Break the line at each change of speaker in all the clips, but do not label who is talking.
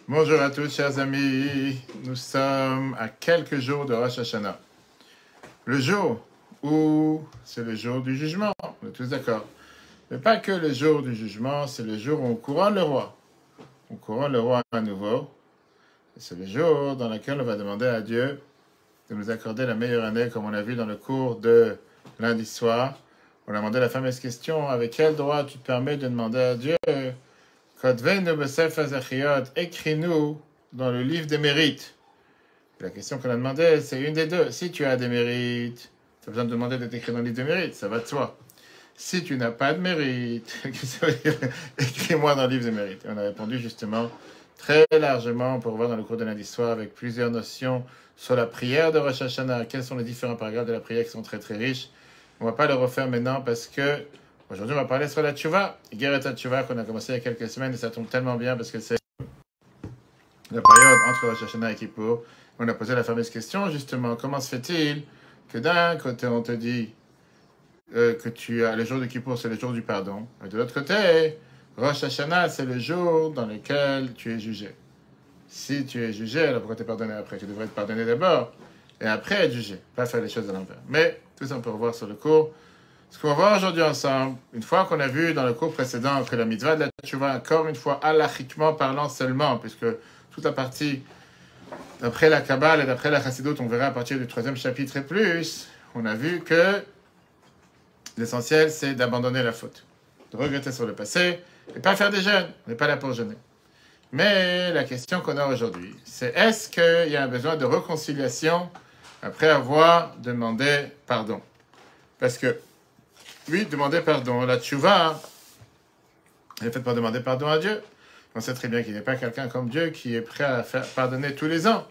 Bonjour à tous, chers amis. Nous sommes à quelques jours de Rosh Hashanah. Le jour où c'est le jour du jugement, on est tous d'accord. Mais pas que le jour du jugement, c'est le jour où on couronne le roi. On couronne le roi à nouveau. Et c'est le jour dans lequel on va demander à Dieu de nous accorder la meilleure année, comme on a vu dans le cours de lundi soir. On a demandé la fameuse question, avec quel droit tu te permets de demander à Dieu écris-nous dans le livre des mérites. La question qu'on a demandé, c'est une des deux. Si tu as des mérites, tu as besoin de demander d'être écrit dans le livre des mérites, ça va de soi. Si tu n'as pas de mérite, écris-moi dans le livre des mérites. Et on a répondu justement très largement pour voir dans le cours de lundi soir avec plusieurs notions sur la prière de Rosh Hashanah. Quels sont les différents paragraphes de la prière qui sont très très riches. On ne va pas le refaire maintenant parce que aujourd'hui on va parler sur la tchouva. Guerre et tchouva qu'on a commencé il y a quelques semaines et ça tombe tellement bien parce que c'est la période entre Rosh Hashanah et Kippour. On a posé la fameuse question justement, comment se fait-il que d'un côté on te dit que tu as le jour de Kippour, c'est le jour du pardon. Et de l'autre côté, Rosh Hashanah, c'est le jour dans lequel tu es jugé. Si tu es jugé, alors pourquoi t'es pardonné après? Tu devrais être pardonné d'abord et après être jugé. Pas faire les choses à l'envers. Mais tout ça, on peut revoir sur le cours. Ce qu'on va voir aujourd'hui ensemble, une fois qu'on a vu dans le cours précédent que la mitzvah de la tchouva, encore une fois, halachiquement parlant seulement, puisque toute la partie d'après la Kabbale et d'après la Chassidut, on verra à partir du 3e chapitre et plus, on a vu que l'essentiel, c'est d'abandonner la faute, de regretter sur le passé et pas faire des jeûnes. On n'est pas là pour jeûner. Mais la question qu'on a aujourd'hui, c'est est-ce qu'il y a un besoin de réconciliation après avoir demandé pardon? Parce que, oui, demander pardon, la tchouva, elle est faite pour demander pardon à Dieu. On sait très bien qu'il n'y a pas quelqu'un comme Dieu qui est prêt à faire pardonner tous les ans.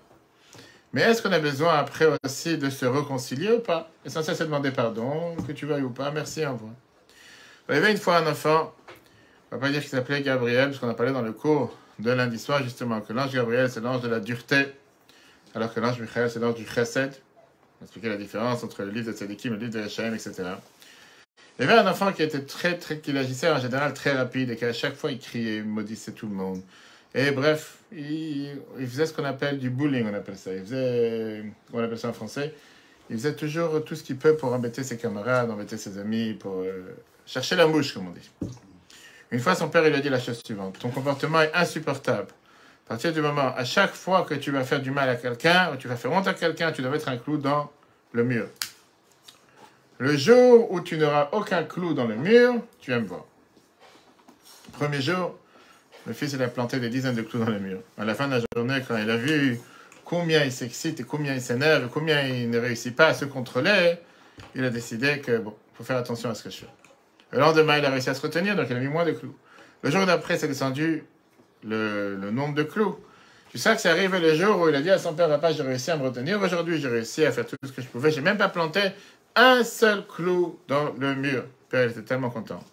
Mais est-ce qu'on a besoin après aussi de se réconcilier ou pas? L'essentiel, c'est de demander pardon, que tu veuilles ou pas. Merci, au revoir. Il y avait une fois un enfant, on ne va pas dire qu'il s'appelait Gabriel, parce qu'on a parlé dans le cours de lundi soir, justement, que l'ange Gabriel, c'est l'ange de la dureté, alors que l'ange Michael, c'est l'ange du chesed. On a expliqué la différence entre le livre de Tzadikim, le livre de Yeshaim, etc. Il y avait un enfant qui était qui agissait en général très rapide et qu'à chaque fois, il criait, il maudissait tout le monde. Et bref, il faisait ce qu'on appelle du bullying, on appelle ça. Il faisait, on appelle ça en français, il faisait toujours tout ce qu'il peut pour embêter ses camarades, embêter ses amis, pour chercher la mouche, comme on dit. Une fois, son père, il a dit la chose suivante. Ton comportement est insupportable. À partir du moment, à chaque fois que tu vas faire du mal à quelqu'un, ou tu vas faire honte à quelqu'un, tu dois mettre un clou dans le mur. Le jour où tu n'auras aucun clou dans le mur, tu vas me voir. Premier jour, le fils, il a planté des dizaines de clous dans le mur. À la fin de la journée, quand il a vu combien il s'excite et combien il s'énerve, et combien il ne réussit pas à se contrôler, il a décidé que, bon, il faut faire attention à ce que je fais. Le lendemain, il a réussi à se retenir, donc il a mis moins de clous. Le jour d'après, c'est descendu le nombre de clous. Tu sais que c'est arrivé le jour où il a dit à son père, papa, j'ai réussi à me retenir. Aujourd'hui, j'ai réussi à faire tout ce que je pouvais. J'ai même pas planté un seul clou dans le mur. Le père, il était tellement content.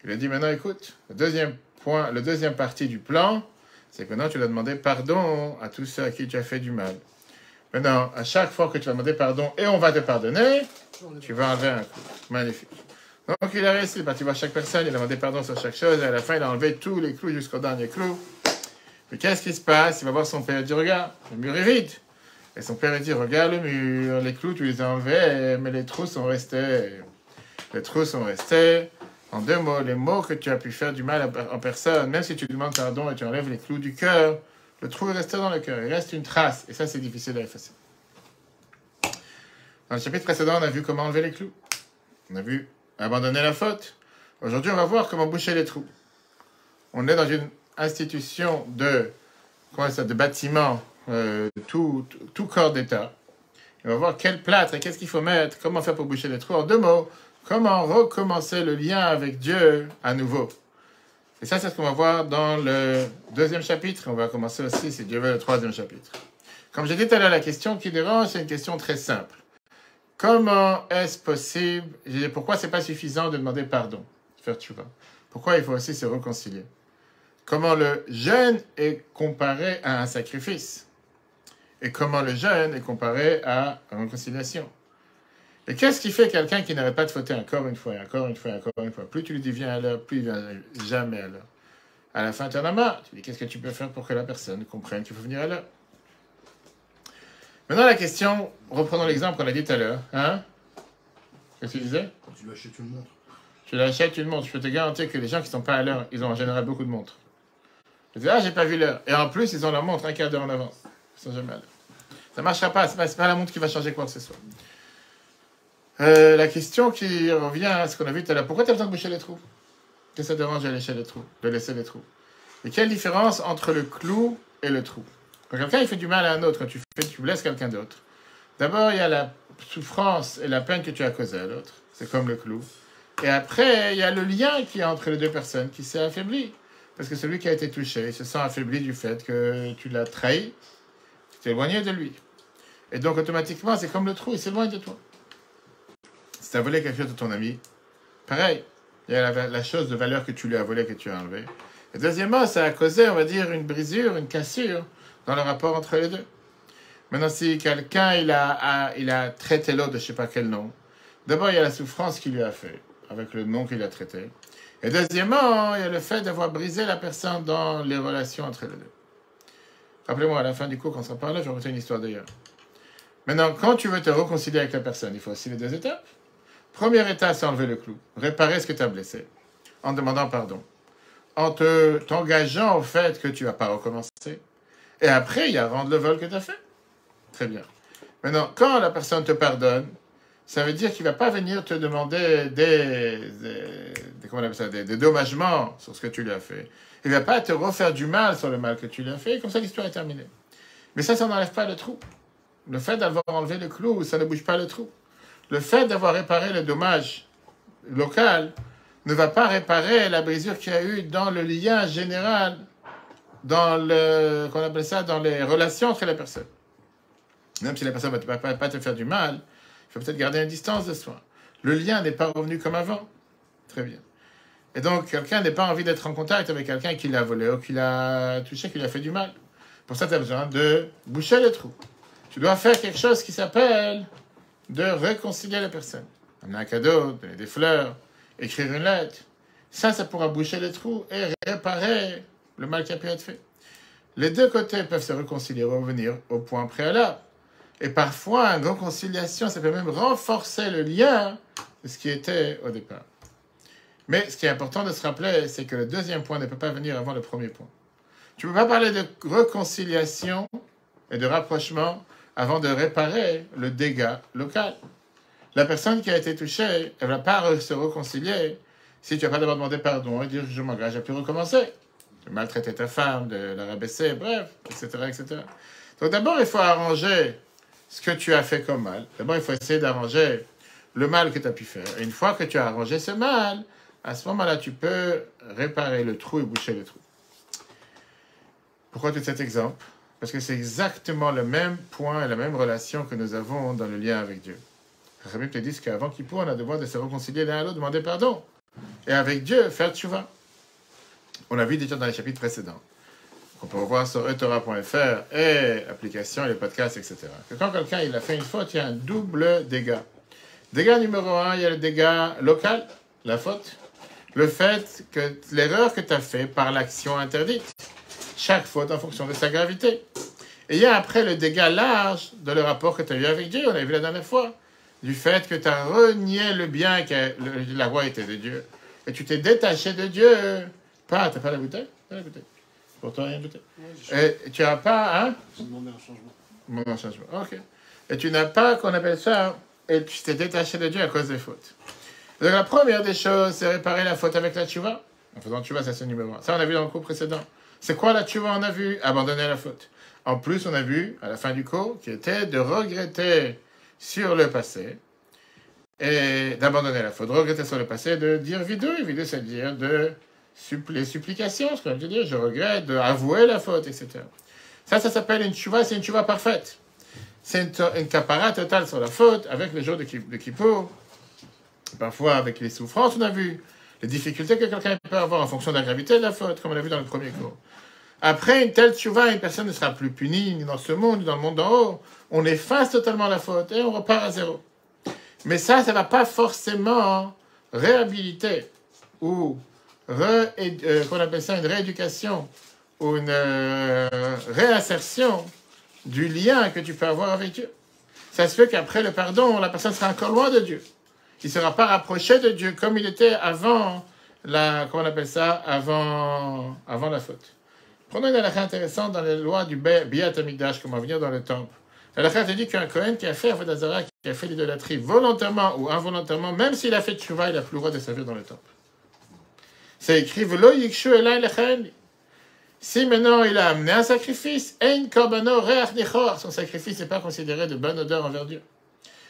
Il a dit, maintenant, écoute, le deuxième partie du plan, c'est que maintenant, tu dois demander pardon à tous ceux à qui tu as fait du mal. Maintenant, à chaque fois que tu vas demander pardon et on va te pardonner, tu vas enlever un clou. Magnifique. Donc, il a réussi. Il est parti voir chaque personne, il a demandé pardon sur chaque chose, et à la fin, il a enlevé tous les clous jusqu'au dernier clou. Mais qu'est-ce qui se passe? Il va voir son père, il dit, regarde, le mur est vide. Et son père, il dit, regarde le mur, les clous, tu les as enlevés, mais les trous sont restés. Les trous sont restés. En deux mots, les mots que tu as pu faire du mal en personne, même si tu demandes pardon et tu enlèves les clous du cœur, le trou est resté dans le cœur. Il reste une trace. Et ça, c'est difficile à effacer. Dans le chapitre précédent, on a vu comment enlever les clous. On a vu abandonner la faute. Aujourd'hui, on va voir comment boucher les trous. On est dans une institution de bâtiment, tout corps d'État. Et on va voir quel plâtre et qu'est-ce qu'il faut mettre, comment faire pour boucher les trous. En deux mots, comment recommencer le lien avec Dieu à nouveau. Et ça, c'est ce qu'on va voir dans le 2e chapitre. On va commencer aussi, si Dieu veut, le 3e chapitre. Comme j'ai dit tout à l'heure, la question qui dérange, c'est une question très simple. Comment est-ce possible, pourquoi c'est pas suffisant de demander pardon, faire tchouva? Pourquoi il faut aussi se réconcilier? Comment le jeûne est comparé à un sacrifice? Et comment le jeûne est comparé à la réconciliation? Et qu'est-ce qui fait quelqu'un qui n'arrête pas de fauter encore une fois, encore une fois, encore une fois? Plus tu lui dis viens à l'heure, plus il vient jamais à l'heure. À la fin, tu en as marre. Tu dis, qu'est-ce que tu peux faire pour que la personne comprenne qu'il faut venir à l'heure? Maintenant, la question, reprenons l'exemple qu'on a dit tout à l'heure. Hein? Qu'est-ce que tu disais?
Tu lui achètes une montre.
Tu lui achètes une montre. Je peux te garantir que les gens qui ne sont pas à l'heure, ils ont en général beaucoup de montres. Je dis, ah, j'ai pas vu l'heure. Et en plus, ils ont leur montre un quart d'heure en avance. Ils sont jamais à l'heure. Ça ne marchera pas. Ce n'est pas la montre qui va changer quoi que ce soit. La question qui revient à ce qu'on a vu tout à l'heure. Pourquoi tu as besoin de boucher les trous? Qu'est-ce que ça dérange de laisser les trous? Et quelle différence entre le clou et le trou? Quand quelqu'un il fait du mal à un autre, quand tu blesses quelqu'un d'autre, d'abord il y a la souffrance et la peine que tu as causée à l'autre. C'est comme le clou. Et après, il y a le lien qui est entre les deux personnes qui s'est affaibli. Parce que celui qui a été touché, il se sent affaibli du fait que tu l'as trahi, tu t'es éloigné de lui. Et donc automatiquement, c'est comme le trou, il s'éloigne de toi. Si tu as volé quelque chose de ton ami, pareil. Il y a la chose de valeur que tu lui as volée, que tu as enlevée. Et deuxièmement, ça a causé, on va dire, une brisure, une cassure dans le rapport entre les deux. Maintenant, si quelqu'un, il a traité l'autre de je ne sais pas quel nom, d'abord, il y a la souffrance qu'il lui a fait, avec le nom qu'il a traité. Et deuxièmement, il y a le fait d'avoir brisé la personne dans les relations entre les deux. Rappelez-moi, à la fin du cours, quand on sera par là, je vais raconter une histoire d'ailleurs. Maintenant, quand tu veux te réconcilier avec la personne, il faut aussi les deux étapes. Première étape, c'est enlever le clou, réparer ce que tu as blessé, en demandant pardon, en t'engageant au fait que tu ne vas pas recommencer. Et après, il y a rendre le vol que tu as fait. Très bien. Maintenant, quand la personne te pardonne, ça veut dire qu'il ne va pas venir te demander comment on appelle ça, des dédommagements sur ce que tu lui as fait. Il ne va pas te refaire du mal sur le mal que tu lui as fait, et comme ça l'histoire est terminée. Mais ça n'enlève pas le trou. Le fait d'avoir enlevé le clou, ça ne bouge pas le trou. Le fait d'avoir réparé le dommage local ne va pas réparer la brisure qu'il y a eu dans le lien général, dans qu'on appelle ça, dans les relations entre les personnes. Même si la personne ne va pas te faire du mal, il faut peut-être garder une distance de soi. Le lien n'est pas revenu comme avant. Très bien. Et donc, quelqu'un n'a pas envie d'être en contact avec quelqu'un qui l'a volé ou qui l'a touché, qui lui a fait du mal. Pour ça, tu as besoin de boucher le trou. Tu dois faire quelque chose qui s'appelle de réconcilier la personne. Amener un cadeau, donner des fleurs, écrire une lettre. Ça pourra boucher les trous et réparer le mal qui a pu être fait. Les deux côtés peuvent se réconcilier, revenir au point préalable. Et parfois, une réconciliation, ça peut même renforcer le lien de ce qui était au départ. Mais ce qui est important de se rappeler, c'est que le deuxième point ne peut pas venir avant le premier point. Tu ne peux pas parler de réconciliation et de rapprochement avant de réparer le dégât local. La personne qui a été touchée, elle ne va pas se réconcilier si tu n'as pas d'abord demandé pardon et dire je m'engage à plus recommencer. De maltraiter ta femme, de la rabaisser, bref, etc., etc. Donc d'abord, il faut arranger ce que tu as fait comme mal. D'abord, il faut essayer d'arranger le mal que tu as pu faire. Et une fois que tu as arrangé ce mal, à ce moment-là, tu peux réparer le trou et boucher le trou. Pourquoi tout cet exemple? Parce que c'est exactement le même point et la même relation que nous avons dans le lien avec Dieu. Les Bible te disent qu'avant Kippour, on a devoir de se réconcilier l'un à l'autre, demander pardon. Et avec Dieu, faire tchouva. On l'a vu déjà dans les chapitres précédents. On peut revoir sur etora.fr et applications, les podcasts, etc. Que quand quelqu'un il a fait une faute, il y a un double dégât. Dégât numéro 1, il y a le dégât local, la faute. Le fait que l'erreur que tu as fait par l'action interdite. Chaque faute en fonction de sa gravité. Et il y a après le dégât large de le rapport que tu as eu avec Dieu, on a vu la dernière fois, du fait que tu as renié le bien que la royauté de Dieu. Et tu t'es détaché de Dieu. T'as pas la bouteille? Pas la bouteille. Pour toi, rien de bouteille. Ouais, et tu n'as pas, hein? J'ai demandé un changement. Demandé un changement, ok. Et tu n'as pas, qu'on appelle ça, et tu t'es détaché de Dieu à cause des fautes. Donc la première des choses, c'est réparer la faute avec la tchouva. En faisant tchouva, ça c'est le numéro 1. Ça, on a vu dans le cours précédent. C'est quoi la tchouva? On a vu abandonner la faute. En plus, on a vu, à la fin du cours, qui était de regretter sur le passé et d'abandonner la faute. De regretter sur le passé, de dire vidou, c'est-à-dire de les supplications, ce qu'on veut dire, je regrette, d'avouer la faute, etc. Ça s'appelle une tchouva, c'est une tchouva parfaite. C'est une capara totale sur la faute, avec les jours de Kippour, parfois avec les souffrances, on a vu, les difficultés que quelqu'un peut avoir en fonction de la gravité de la faute, comme on a vu dans le premier cours. Après une telle tchouva, une personne ne sera plus punie ni dans ce monde, ni dans le monde d'en haut. On efface totalement la faute et on repart à zéro. Mais ça ne va pas forcément réhabiliter ou qu'on appelle ça une rééducation ou une réinsertion du lien que tu peux avoir avec Dieu. Ça se fait qu'après le pardon, la personne sera encore loin de Dieu. Il ne sera pas rapproché de Dieu comme il était avant comment on appelle ça, avant la faute. Prenons une halakha intéressante dans les lois du Biyat Hamikdash, comme on va venir dans le temple. L'halakha te dit qu'un Kohen qui a fait Avodah Zarah, qui a fait l'idolâtrie volontairement ou involontairement, même s'il a fait tchouva, il n'a plus le droit de servir dans le temple. C'est écrit V'lo yikshu elai lechen. Si maintenant il a amené un sacrifice, ein korbano reach nichor, son sacrifice n'est pas considéré de bonne odeur envers Dieu.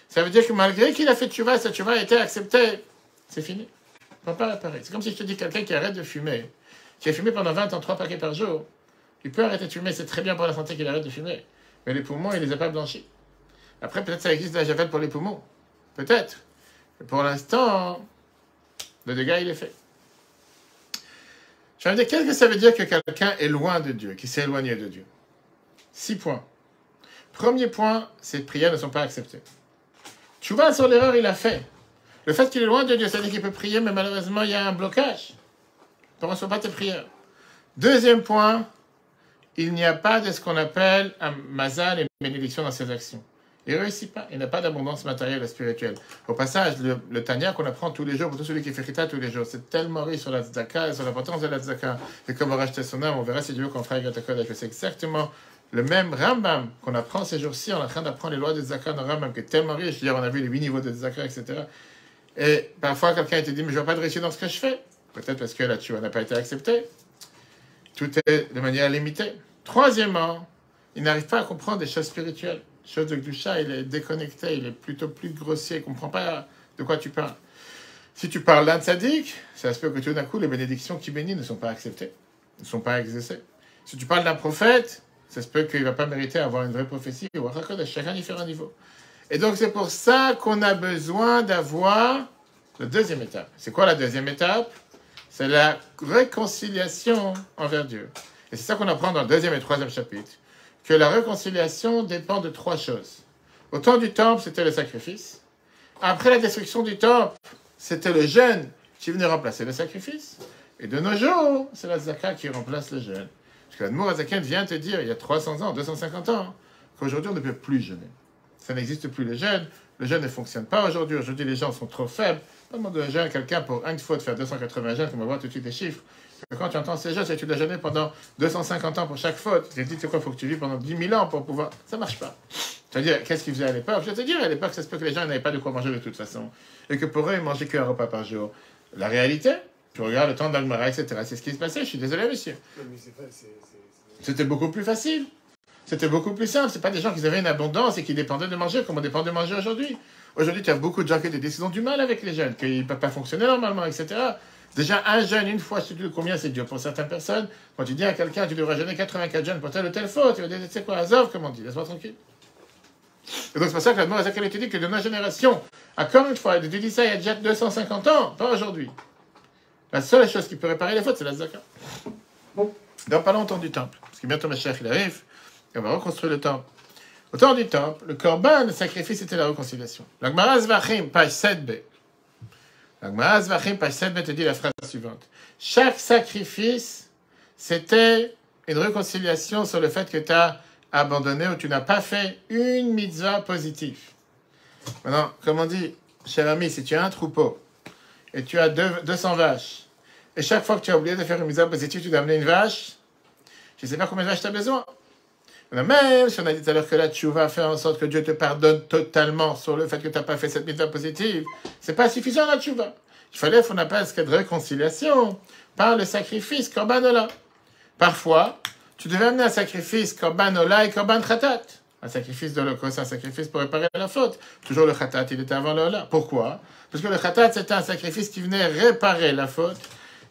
Ça veut dire que malgré qu'il a fait tchouva, cette tchouva a été acceptée. C'est fini. On ne peut pas réparer. C'est comme si je te dis quelqu'un qui arrête de fumer, qui a fumé pendant 20 ans, 3 paquets par jour, il peut arrêter de fumer, c'est très bien pour la santé qu'il arrête de fumer. Mais les poumons, il ne les a pas blanchis. Après, peut-être ça existe de la javel pour les poumons. Peut-être. Mais pour l'instant, le dégât, il est fait. Je vais me dire, qu'est-ce que ça veut dire que quelqu'un est loin de Dieu, qui s'est éloigné de Dieu? 6 points. Premier point, ses prières ne sont pas acceptées. Tu vois, sur l'erreur, il a fait. Le fait qu'il est loin de Dieu, ça veut dire qu'il peut prier, mais malheureusement, il y a un blocage. Tu ne reçois pas tes prières. Deuxième point, il n'y a pas de ce qu'on appelle un mazal et une bénédiction dans ses actions. Il ne réussit pas. Il n'a pas d'abondance matérielle et spirituelle. Au passage, le Tanya qu'on apprend tous les jours, pour tous celui qui fait Chita tous les jours, c'est tellement riche sur la tzedaka et sur l'importance de la tzedaka. Et comment racheter son âme, on verra si Dieu qu'on fera avec la c'est exactement le même Rambam qu'on apprend ces jours-ci. On est en train d'apprendre les lois de tzedaka dans Rambam qui est tellement riche. Hier, on a vu les 8 niveaux de tzedaka, etc. Et parfois, quelqu'un te dit, mais je ne vois pas de réussite dans ce que je fais. Peut-être parce que la tchouva n'a pas été acceptée. Tout est de manière limitée. Troisièmement, il n'arrive pas à comprendre des choses spirituelles. Chose de Gdusha, il est déconnecté, il est plutôt plus grossier, il ne comprend pas de quoi tu parles. Si tu parles d'un tzaddik, ça se peut que tout d'un coup, les bénédictions qui bénissent ne sont pas acceptées, ne sont pas exercées. Si tu parles d'un prophète, ça se peut qu'il ne va pas mériter d'avoir une vraie prophétie, ou chacun différent niveau. Et donc, c'est pour ça qu'on a besoin d'avoir la deuxième étape. C'est quoi la deuxième étape? C'est la réconciliation envers Dieu. Et c'est ça qu'on apprend dans le deuxième et troisième chapitre, que la réconciliation dépend de 3 choses. Au temps du temple, c'était le sacrifice. Après la destruction du temple, c'était le jeûne qui venait remplacer le sacrifice. Et de nos jours, c'est la zakat qui remplace le jeûne. Parce que l'Admour Azaken vient te dire, il y a 300 ans, 250 ans, qu'aujourd'hui, on ne peut plus jeûner. Ça n'existe plus le jeûne. Le jeûne ne fonctionne pas aujourd'hui. Aujourd'hui, les gens sont trop faibles. Pas de jeûne, quelqu'un pour une fois de faire 280 jeûnes, on va voir tout de suite les chiffres. Quand tu entends ces jeûnes, c'est que tu dois jeûner pendant 250 ans pour chaque faute. Tu te dis, c'est quoi, il faut que tu vis pendant 10 000 ans pour pouvoir. Ça ne marche pas. Tu vas dire, qu'est-ce qu'ils faisaient à l'époque? Je vais te dire, à l'époque, ça se peut que les gens n'avaient pas de quoi manger de toute façon. Et que pour eux, ils mangeaient qu'un repas par jour. La réalité, tu regardes le temps d'Almara, etc. C'est ce qui se passait. Je suis désolé, monsieur. C'était beaucoup plus facile. C'était beaucoup plus simple. Ce pas des gens qui avaient une abondance et qui dépendaient de manger comme on dépend de manger aujourd'hui. Aujourd'hui, tu as beaucoup de gens qui ont des décisions du mal avec les jeunes, qu'ils ne peuvent pas fonctionner normalement, etc. Déjà, un jeûne, une fois, je ne sais plus combien c'est dur pour certaines personnes. Quand tu dis à quelqu'un, tu devrais jeûner 84 jeûnes pour telle ou telle faute, tu vas dire, tu sais quoi, Azov, comme on dit, laisse-moi tranquille. Et donc, c'est pour ça que la Moïse a dit que de notre génération, encore une fois, tu dis ça il y a déjà 250 ans, pas aujourd'hui. La seule chose qui peut réparer les fautes, c'est la zakat. Dans pas longtemps du temple, parce que bientôt Mashiach il arrive, et on va reconstruire le temple. Au temps du temple, le korban, le sacrifice, c'était la réconciliation. La Gemara Zvachim, page 7b. La Gemara Zvachim, page 7b, te dit la phrase suivante. Chaque sacrifice, c'était une réconciliation sur le fait que tu as abandonné ou tu n'as pas fait une mitzvah positive. Maintenant, comme on dit, cher ami, si tu as un troupeau et tu as 200 vaches, et chaque fois que tu as oublié de faire une mitzvah positive, tu dois amener une vache, je ne sais pas combien de vaches tu as besoin. Même si on a dit tout à l'heure que la tchouva fait en sorte que Dieu te pardonne totalement sur le fait que tu n'as pas fait cette mitzvah positive, c'est pas suffisant la tchouva. Il fallait qu'on appelle ce qu'il y a de réconciliation par le sacrifice korban ola. Parfois, tu devais amener un sacrifice korban ola et korban khatat. Un sacrifice de l'holocauste, un sacrifice pour réparer la faute. Toujours le khatat, il était avant le ola. Pourquoi? Parce que le khatat, c'était un sacrifice qui venait réparer la faute.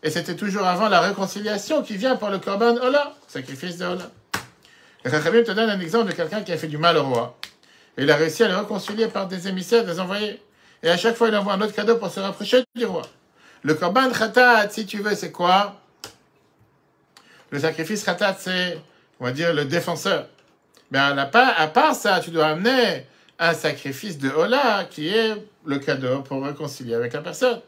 Et c'était toujours avant la réconciliation qui vient par le korban ola, sacrifice de ola. Le Chachamim te donne un exemple de quelqu'un qui a fait du mal au roi. Et il a réussi à le réconcilier par des émissaires, des envoyés. Et à chaque fois, il envoie un autre cadeau pour se rapprocher du roi. Le korban khatat, si tu veux, c'est quoi? Le sacrifice khatat, c'est, on va dire, le défenseur. Mais à part ça, tu dois amener un sacrifice de hola, qui est le cadeau pour réconcilier avec la personne.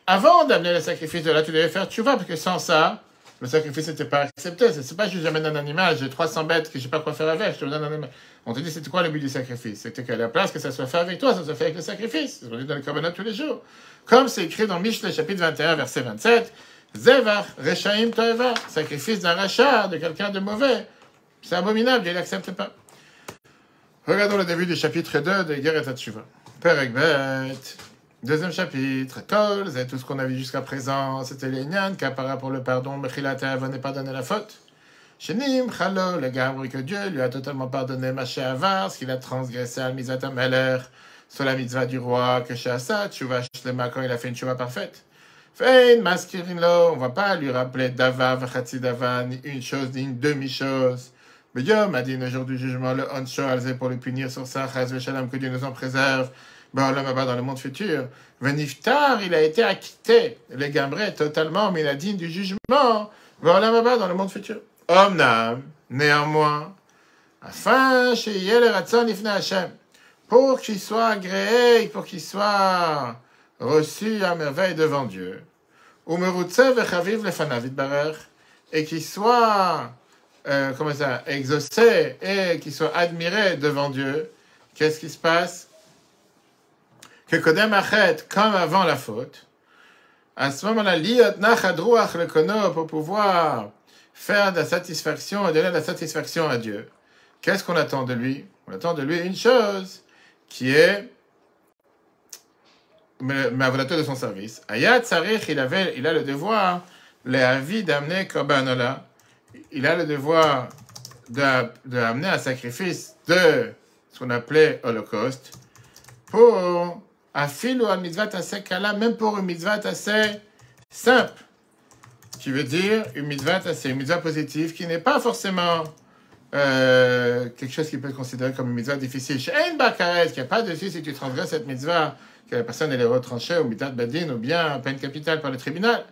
avant d'amener le sacrifice de là, tu devais faire tchouva, parce que sans ça, le sacrifice n'était pas accepté. C'est pas juste j'amène un animal, j'ai 300 bêtes que je sais pas quoi faire avec, je te donne un animal. On te dit, c'était quoi le but du sacrifice? C'était qu'à la place que ça soit fait avec toi, ça soit fait avec le sacrifice. C'est ce qu'on dit dans les corbanotes tous les jours. Comme c'est écrit dans Mishle, chapitre 21, verset 27, Zevar, Rechaim Toevar, sacrifice d'un rachat, de quelqu'un de mauvais. C'est abominable, Dieu n'accepte pas. Regardons le début du chapitre 2 de Igeret HaTshuva. Perek Bet, deuxième chapitre. Kol, c'est tout ce qu'on a vu jusqu'à présent. C'était les Nyan, qu'appara pour le pardon, Mechilat Ava n'est pas donné la faute. Shenim, Chalo, le Gabri, que Dieu lui a totalement pardonné Maché Avar, ce qu'il a transgressé à Mizat Ameler, sur la mitzvah du roi, que chez Asa, Tshuva Shlema, quand il a fait une Tshuva parfaite. Fein, Maskirinlo, on ne va pas lui rappeler Dava, Vachatsi Dava, ni une chose, ni une demi-chose. Mais Dieu m'a dit le jour du jugement, le Honsho Alzé pour le punir sur ça, Chaz Veshalam, que Dieu nous en préserve, ben l'homme va dans le monde futur. Veniftar, il a été acquitté, les Gambrés, totalement, mais il a dit du jugement, ben l'homme va dans le monde futur. Omnam, néanmoins, afin chez Yel Ratzon Ifne Hashem, pour qu'il soit agréé, pour qu'il soit reçu à merveille devant Dieu. Umerutse Vechaviv Lefanav Itbarer, et qu'il soit exaucé et qu'il soit admiré devant Dieu. Qu'est-ce qui se passe? Que Kodem Achet, comme avant la faute, à ce moment-là, Liot Nachad Ruach Lekono, pour pouvoir faire de la satisfaction et donner de la satisfaction à Dieu. Qu'est-ce qu'on attend de lui? On attend de lui une chose qui est ma volonté de son service. Ayat Sarich, il a le devoir, les avis d'amener Korbanola. Il a le devoir d'amener un sacrifice de ce qu'on appelait Holocauste pour un fil ou un mitzvah assez kala, même pour une mitzvah assez simple, qui veut dire une mitzvah positive, qui n'est pas forcément quelque chose qui peut être considéré comme une mitzvah difficile. Chez Ein Bakaret, qu'il n'y a pas dessus si tu transgresses cette mitzvah, que la personne elle est retranchée au mitat badin ou bien à peine capitale par le tribunal.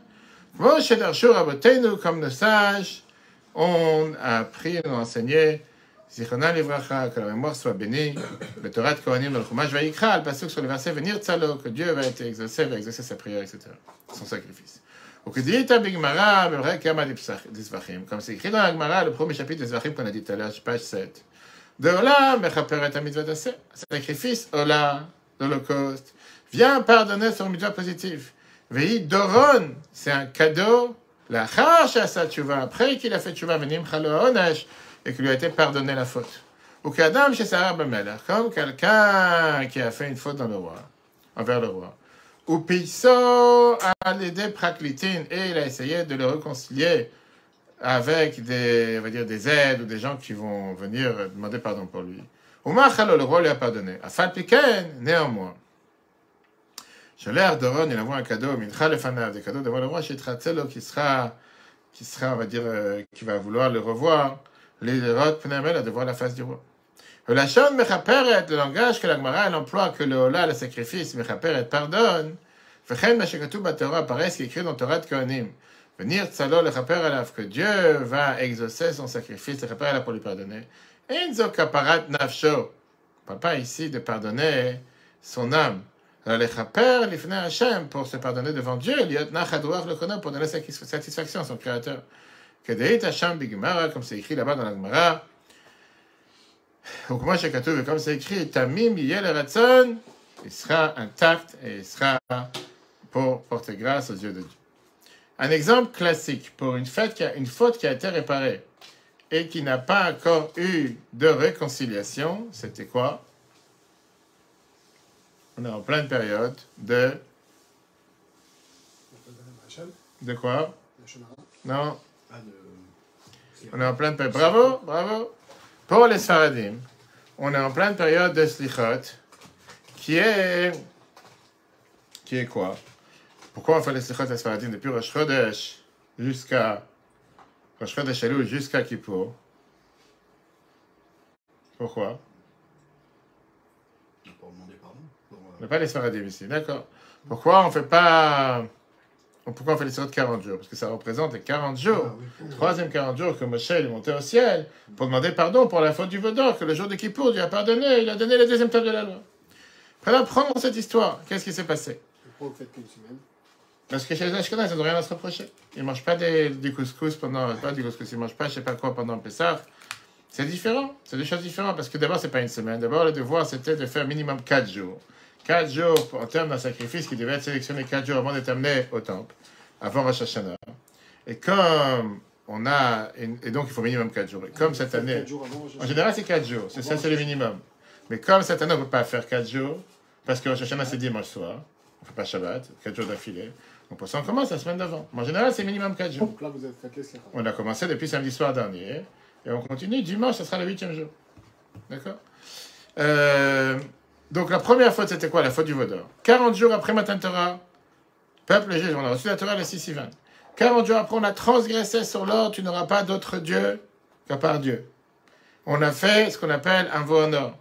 Moi, chez Darshur Abotenu, comme nos sages, on a appris, on a enseigné, Zichronan Livracha, que la mémoire soit bénie, le Torah de Kohanim, le Chumash Vayikra, le passage sur le verset venir Tzalo, que Dieu va être exaucé, va exaucer sa prière, etc., son sacrifice. Ou que dit Bigmara, comme c'est écrit dans la Gemara, le premier chapitre des Zvachim qu'on a dit tout à l'heure, page 7. De Ola, Mechaperet Mitzvah Taseh, sacrifice, Ola, l'Holocauste, vient pardonner son mitzvah positif. Vei Doron, c'est un cadeau. La Chasha Tchouva, après qu'il a fait Tchouva, Venim Chalo Onesh, et qu'il lui a été pardonné la faute. Ou qu'Adam chez Sarah Bemeler, comme quelqu'un qui a fait une faute dans le roi, envers le roi. Ou Piso a l'aider Praklitin, et il a essayé de le réconcilier avec des, on va dire, des aides ou des gens qui vont venir demander pardon pour lui. Ou Machalo, le roi lui a pardonné. Afal Piken, néanmoins. Je l'air d'Oron, il envoie un cadeau, Mincha le Fanav, des cadeaux devant le roi, chez Tratzelo, qui sera, on va dire, qui va vouloir le revoir, les Rod Pnamel, à devoir la face du roi. Le Lachon Mechaperet, le langage que la Gemara, elle emploie, que le Ola, le sacrifice, Mechaperet, pardonne, Fechen Meshekatu Batora, pareil, ce qui est écrit dans Torah de Kohanim. Venir Tzalo, le Chaper Alav, que Dieu va exaucer son sacrifice, le Chaper Alav pour lui pardonner. Enzo Kaparat Nafsho, on ne parle pas ici de pardonner son âme. Alors, les chaper, les fnei Hashem, pour se pardonner devant Dieu, liot nachadouach le kono, pour donner satisfaction à son créateur. Que deit Hashem bigmara, comme c'est écrit là-bas dans la Gemara, ou comment comme c'est écrit, tamim yel ratzon, il sera intact et il sera pour porter grâce aux yeux de Dieu. Un exemple classique pour une faute qui a été réparée et qui n'a pas encore eu de réconciliation, c'était quoi? On est en pleine période de... De quoi? Non. On est en pleine période... Bravo, bravo. Pour les Sfaradim, on est en pleine période de Slichot, qui est quoi? Pourquoi on fait les Slichot à Sfaradim depuis Rosh Chodesh jusqu'à Elul, jusqu'à Kippour? Pourquoi? On ne fait pas les Sfaradim ici, d'accord. Pourquoi on fait les Sfaradim de 40 jours? Parce que ça représente les 40 jours. Troisième 40 jours que Moshe est monté au ciel pour demander pardon pour la faute du Vaudor, que le jour de Kippour, Dieu a pardonné, il a donné la deuxième table de la loi. Maintenant, prenons cette histoire. Qu'est-ce qui s'est passé?
Pourquoi vous faites qu'une semaine?
Parce que chez les Ashkenazes, ils n'ont rien à se reprocher. Ils ne mangent pas du couscous pendant... Pas du couscous, ils ne mangent pas je ne sais pas quoi pendant le Pessah. C'est différent. C'est des choses différentes. Parce que d'abord, ce n'est pas une semaine. D'abord, le devoir, c'était de faire minimum 4 jours. 4 jours en termes d'un sacrifice qui devait être sélectionné 4 jours avant d'être amené au temple, avant Rosh Hashanah. Et comme on a... Et donc, il faut minimum 4 jours. Et comme cette année... En général, c'est 4 jours. C'est ça, c'est le minimum. Mais comme cette année, on ne peut pas faire 4 jours, parce que Rosh Hashanah, c'est dimanche soir. On ne fait pas Shabbat, 4 jours d'affilée. Donc pour ça, on commence la semaine d'avant. Mais en général, c'est minimum 4 jours.
Donc là, vous êtes fait laisser.
On a commencé depuis samedi soir dernier. Et on continue. Dimanche, ce sera le 8e jour. D'accord Donc la première faute, c'était quoi? La faute du Vaudor. 40 jours après Matan Torah, peuple juif, on a reçu la Torah le 6 Sivan. 40 jours après, on a transgressé sur l'ordre, tu n'auras pas d'autre Dieu qu'à part Dieu. On a fait ce qu'on appelle un veau en or.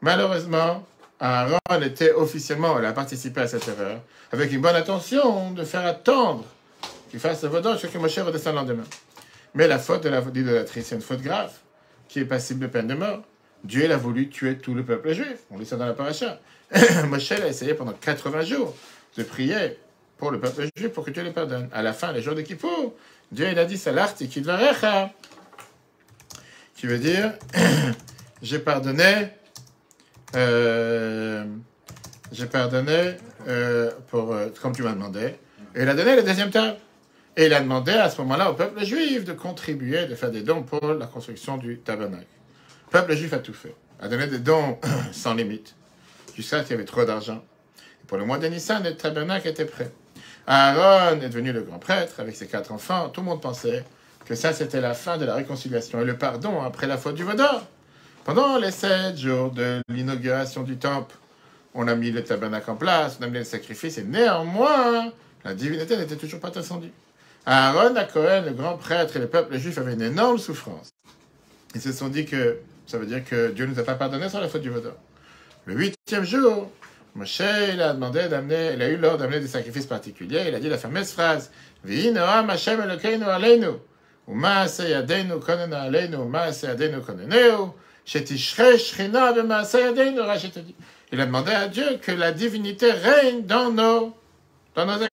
Malheureusement, Aaron était officiellement, il a participé à cette erreur, avec une bonne intention de faire attendre qu'il fasse le veau d'or jusqu'à ce que Moshe redescende le lendemain. Mais la faute de l'idolâtrie, c'est une faute grave, qui est passible de peine de mort. Dieu, il a voulu tuer tout le peuple juif. On lit ça dans la paracha. Moshe a essayé pendant 80 jours de prier pour le peuple juif pour que Dieu les pardonne. À la fin, les jours de Kippour, Dieu, il a dit Salarti kidvarecha, qui veut dire j'ai pardonné comme tu m'as demandé. Et il a donné le deuxième table. Et il a demandé à ce moment-là au peuple juif de contribuer, de faire des dons pour la construction du tabernacle. Le peuple juif a tout fait. A donné des dons sans limite. Jusqu'à ce qu'il y avait trop d'argent. Et pour le mois de Nissan, le tabernacle était prêt. Aaron est devenu le grand prêtre avec ses 4 enfants. Tout le monde pensait que ça, c'était la fin de la réconciliation et le pardon après la faute du Vaudor. Pendant les 7 jours de l'inauguration du temple, on a mis le tabernacle en place, on a mis le sacrifice, et néanmoins, la divinité n'était toujours pas descendue. Aaron à Cohen, le grand prêtre, et le peuple juif avaient une énorme souffrance. Ils se sont dit que ça veut dire que Dieu ne nous a pas pardonné sur la faute du Vaudor. Le 8e jour, Moshe, il a eu l'ordre d'amener des sacrifices particuliers. Il a dit la fameuse phrase V'inoam Hashem Elokeinu aleinu, u'ma'aseh yadeinu konenu aleinu, u'ma'aseh yadeinu koneneu, shetishre shrina v'ma'aseh yadeinu rachetadi. Il a demandé à Dieu que la divinité règne dans nos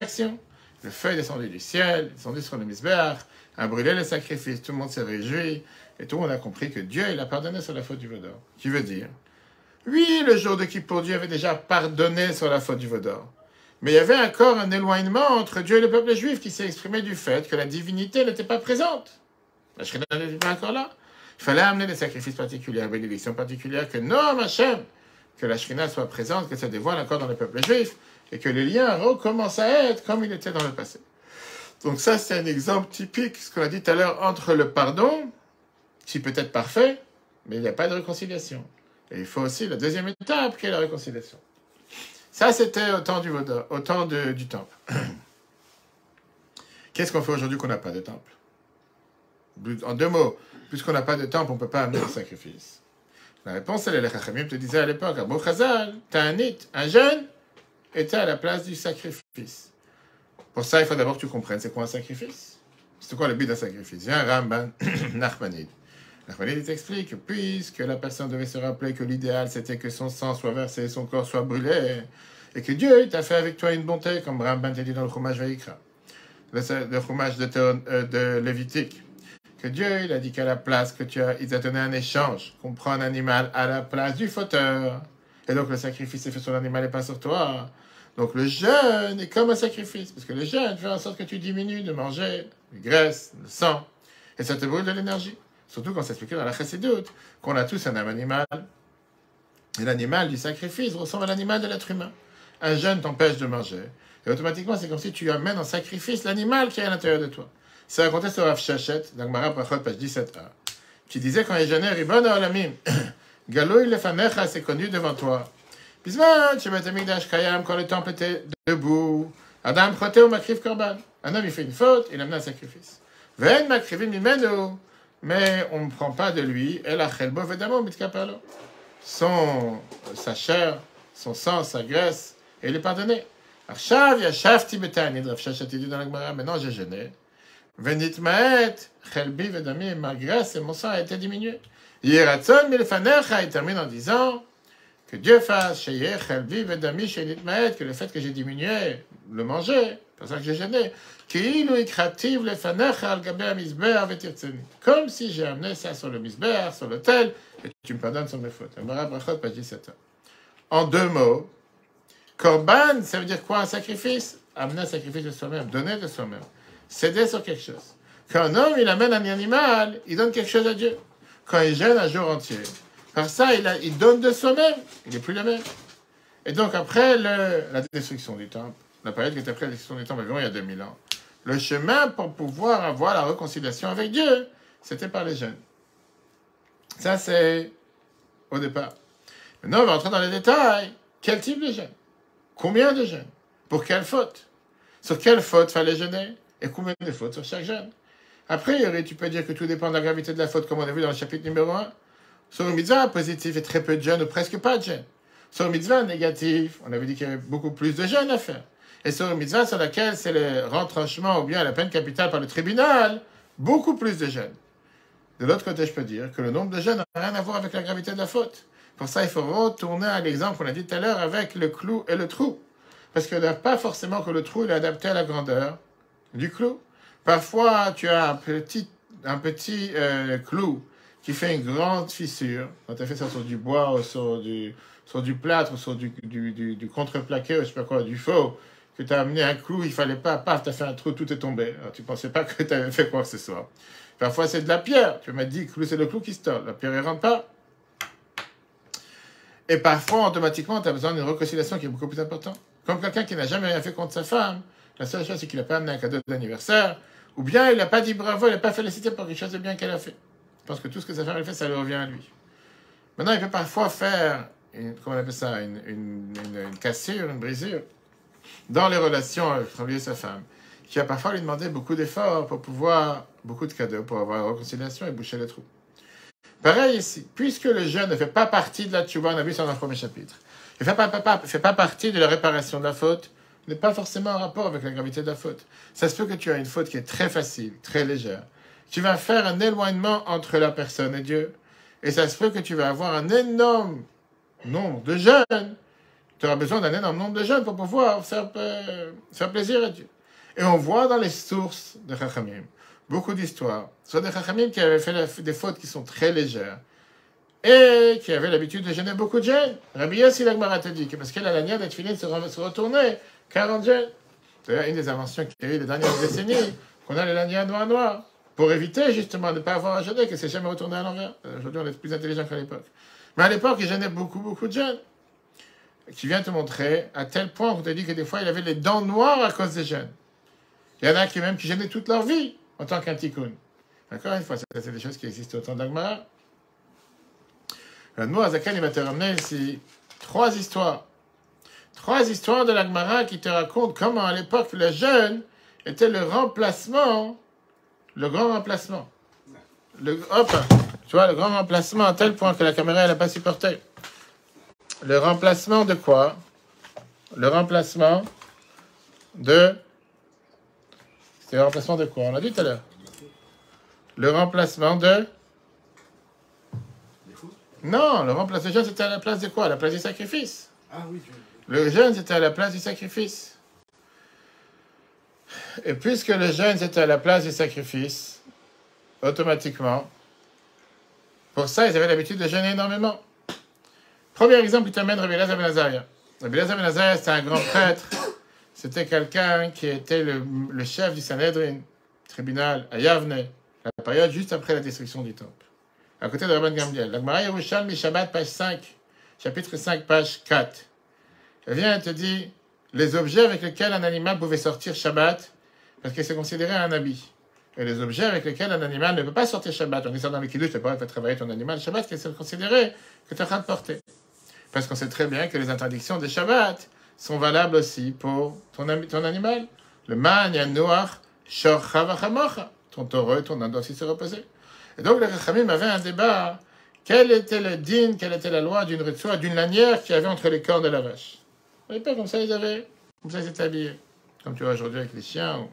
actions. Le feu est descendu du ciel, descendu sur le misbéach, a brûlé les sacrifices, tout le monde s'est réjoui, et tout le monde a compris que Dieu, il a pardonné sur la faute du Vaudor. Qui veut dire, oui, le jour de Kippour, Dieu avait déjà pardonné sur la faute du Vaudor. Mais il y avait encore un éloignement entre Dieu et le peuple juif qui s'est exprimé du fait que la divinité n'était pas présente. La Shrina n'était pas encore là. Il fallait amener des sacrifices particuliers, des bénédictions particulières, que non, Hachem, que la Shrina soit présente, que ça dévoile encore dans le peuple juif, et que les liens recommencent à être comme il était dans le passé. Donc ça, c'est un exemple typique, ce qu'on a dit tout à l'heure, entre le pardon, qui peut être parfait, mais il n'y a pas de réconciliation. Et il faut aussi la deuxième étape, qui est la réconciliation. Ça, c'était au temps du temple. Qu'est-ce qu'on fait aujourd'hui qu'on n'a pas de temple? En 2 mots, puisqu'on n'a pas de temple, on ne peut pas amener de sacrifice. La réponse, elle est, les Chachamim te disaient à l'époque, à Boukhazal, Ta'anit, un jeune, était à la place du sacrifice. Pour ça, il faut d'abord que tu comprennes c'est quoi un sacrifice. C'est quoi le but d'un sacrifice? Il y a un Ramban, Nachmanide. Nachmanide t'explique que puisque la personne devait se rappeler que l'idéal c'était que son sang soit versé, son corps soit brûlé, et que Dieu il t'a fait avec toi une bonté, comme Ramban t'a dit dans le Chumash Vayikra, le Chumash de Lévitique, que Dieu il a dit qu'à la place il t'a donné un échange, qu'on prend un animal à la place du fauteur, et donc le sacrifice est fait sur l'animal et pas sur toi. Donc le jeûne est comme un sacrifice, parce que le jeûne fait en sorte que tu diminues de manger les graisses, le sang, et ça te brûle de l'énergie. Surtout quand c'est expliqué dans la Chassidoute, qu'on a tous un âme animal. Et l'animal du sacrifice ressemble à l'animal de l'être humain. Un jeûne t'empêche de manger, et automatiquement c'est comme si tu amènes en sacrifice l'animal qui est à l'intérieur de toi. C'est raconté sur Rav Shachet, dans Gemara Brachot, page 17a, qui disait quand il jeûnait, Ribon Olamim, Galoï lefanecha, c'est connu devant toi. Bisman, chez Beth Amikdash Kayam, quand le temple était debout, Adam Choté ou Makriv Korban. Un homme, il fait une faute, il amène un sacrifice. Ven Makrivim Mimenu, mais on ne prend pas de lui, El Achelbo Vedamo Mitkapalo. Sa chair, son sang, sa graisse, et il est pardonné. Arshav Yashafti Betanid, Rav Shachet dit dans la Gemara, maintenant j'ai jeûné. Venit Maet, Chelbi Vedami, ma graisse et mon sang a été diminué. Yeratzon Milfanecha, il termine en disant que Dieu fasse, que le fait que j'ai diminué le manger, C'est pour ça que j'ai gêné. Comme si j'ai amené ça sur le misbeh, sur l'autel, et tu me pardonnes sur mes fautes. Page 17. En deux mots, korban, ça veut dire quoi? Un sacrifice? Amener un sacrifice de soi-même, donner de soi-même, céder sur quelque chose. Quand un homme, il amène un animal, il donne quelque chose à Dieu. Quand il jeûne un jour entier, par ça, il donne de soi-même, il n'est plus le même. Et donc, après la destruction du temple, la période qui est après la destruction du temple, environ il y a 2000 ans, le chemin pour pouvoir avoir la réconciliation avec Dieu, c'était par les jeûnes. Ça, c'est au départ. Maintenant, on va rentrer dans les détails. Quel type de jeûne? Combien de jeûnes? Pour quelle faute? Sur quelle faute fallait jeûner? Et combien de fautes sur chaque jeûne? Après, tu peux dire que tout dépend de la gravité de la faute, comme on a vu dans le chapitre numéro 1. Sur le mitzvah positif, et très peu de jeûne, ou presque pas de jeûne. Sur le mitzvah négatif, on avait dit qu'il y avait beaucoup plus de jeûne à faire. Et sur le mitzvah sur laquelle c'est le retranchement ou bien la peine capitale par le tribunal, beaucoup plus de jeûne. De l'autre côté, je peux dire que le nombre de jeûnes n'a rien à voir avec la gravité de la faute. Pour ça, il faut retourner à l'exemple qu'on a dit tout à l'heure avec le clou et le trou. Parce qu'il n'y a pas forcément que le trou il est adapté à la grandeur du clou. Parfois, tu as un petit clou qui fait une grande fissure. Quand tu as fait ça sur du bois ou sur du plâtre ou sur du contreplaqué ou je sais pas quoi, du faux, que tu as amené un clou, il fallait pas, paf, tu as fait un trou, tout est tombé. Alors, tu ne pensais pas que tu avais fait quoi que ce soit. Parfois, c'est de la pierre. Tu m'as dit que c'est le clou qui se tord. La pierre, elle rentre pas. Et parfois, automatiquement, tu as besoin d'une réconciliation qui est beaucoup plus importante. Comme quelqu'un qui n'a jamais rien fait contre sa femme, la seule chose, c'est qu'il n'a pas amené un cadeau d'anniversaire, ou bien il n'a pas dit bravo, il n'a pas félicité pour quelque chose de bien qu'elle a fait. Je pense que tout ce que sa femme a fait, ça lui revient à lui. Maintenant, il peut parfois faire, comment on appelle ça, une cassure, une brisure, dans les relations avec lui et sa femme, qui va parfois lui demander beaucoup d'efforts pour pouvoir, beaucoup de cadeaux, pour avoir la réconciliation et boucher les trous. Pareil ici, puisque le jeûne ne fait pas partie de la tchouva, on a vu ça dans le premier chapitre, il ne fait pas partie de la réparation de la faute, n'est pas forcément en rapport avec la gravité de la faute. Ça se peut que tu as une faute qui est très facile, très légère. Tu vas faire un éloignement entre la personne et Dieu, et ça se peut que tu vas avoir un énorme nombre de jeûnes. Tu auras besoin d'un énorme nombre de jeûnes pour pouvoir faire plaisir à Dieu. Et on voit dans les sources de Chachamim beaucoup d'histoires. Soit des Chachamim qui avaient fait des fautes qui sont très légères et qui avaient l'habitude de jeûner beaucoup de jeûnes. Rabbi Yossi l'Agmara te dit que parce qu'elle a la lanière d'être finie de se retourner 40 jeûnes. C'est une des inventions qu'il y a eu les dernières décennies, qu'on a les lanières noires, pour éviter justement de ne pas avoir à jeûner, que c'est jamais retourné à l'envers. Aujourd'hui, on est plus intelligent qu'à l'époque. Mais à l'époque, il jeûnait beaucoup de jeûnes. Qui vient te montrer à tel point qu'on te dit que des fois, il avait les dents noires à cause des jeûnes. Il y en a qui jeûnaient toute leur vie en tant qu'un tikkun. Encore une fois, c'est des choses qui existent au temps d'Agmara. Nous, Azakan, il va te ramener ici trois histoires de l'Agmara qui te racontent comment à l'époque le jeûne était le grand remplacement. Tu vois, le grand remplacement à tel point que la caméra elle n'a pas supporté. Le remplacement de quoi? Le remplacement de... C'est le remplacement de quoi? On l'a dit tout à l'heure. Le remplacement de... Non, le remplacement de jeûne, c'était à la place de quoi? À la place du sacrifice.
Ah oui.
Le jeûne, c'était à la place du sacrifice. Et puisque le jeûne, c'était à la place du sacrifice, automatiquement, pour ça, ils avaient l'habitude de jeûner énormément. Premier exemple qui t'amène Rabbi Elazar ben Azariah. Rabbi Elazar ben Azariah, c'était un grand prêtre. C'était quelqu'un qui était le chef du Sanhedrin, tribunal, à Yavne, la période juste après la destruction du temple. À côté de Rabban Gamliel. La Gemara Yerushalmi Shabbat, page 5, chapitre 5, page 4. Elle vient et te dit les objets avec lesquels un animal pouvait sortir Shabbat, parce que c'est considéré un habit. Et les objets avec lesquels un animal ne peut pas sortir Shabbat. On dit ça dans les Kiddush, tu ne peux pas faire travailler ton animal Shabbat, que c'est considéré que tu es en train de porter. Parce qu'on sait très bien que les interdictions de Shabbat sont valables aussi pour ton animal. Le man, noach, shor chavachamocha. Ton taureau et ton âne doivent aussi se reposer. Et donc, les Rachamim avaient un débat. Quel était le din, quelle était la loi d'une ritsua, d'une lanière qu'il y avait entre les cornes de la vache? Vous voyez pas, comme ça ils étaient habillés. Comme tu vois aujourd'hui avec les chiens.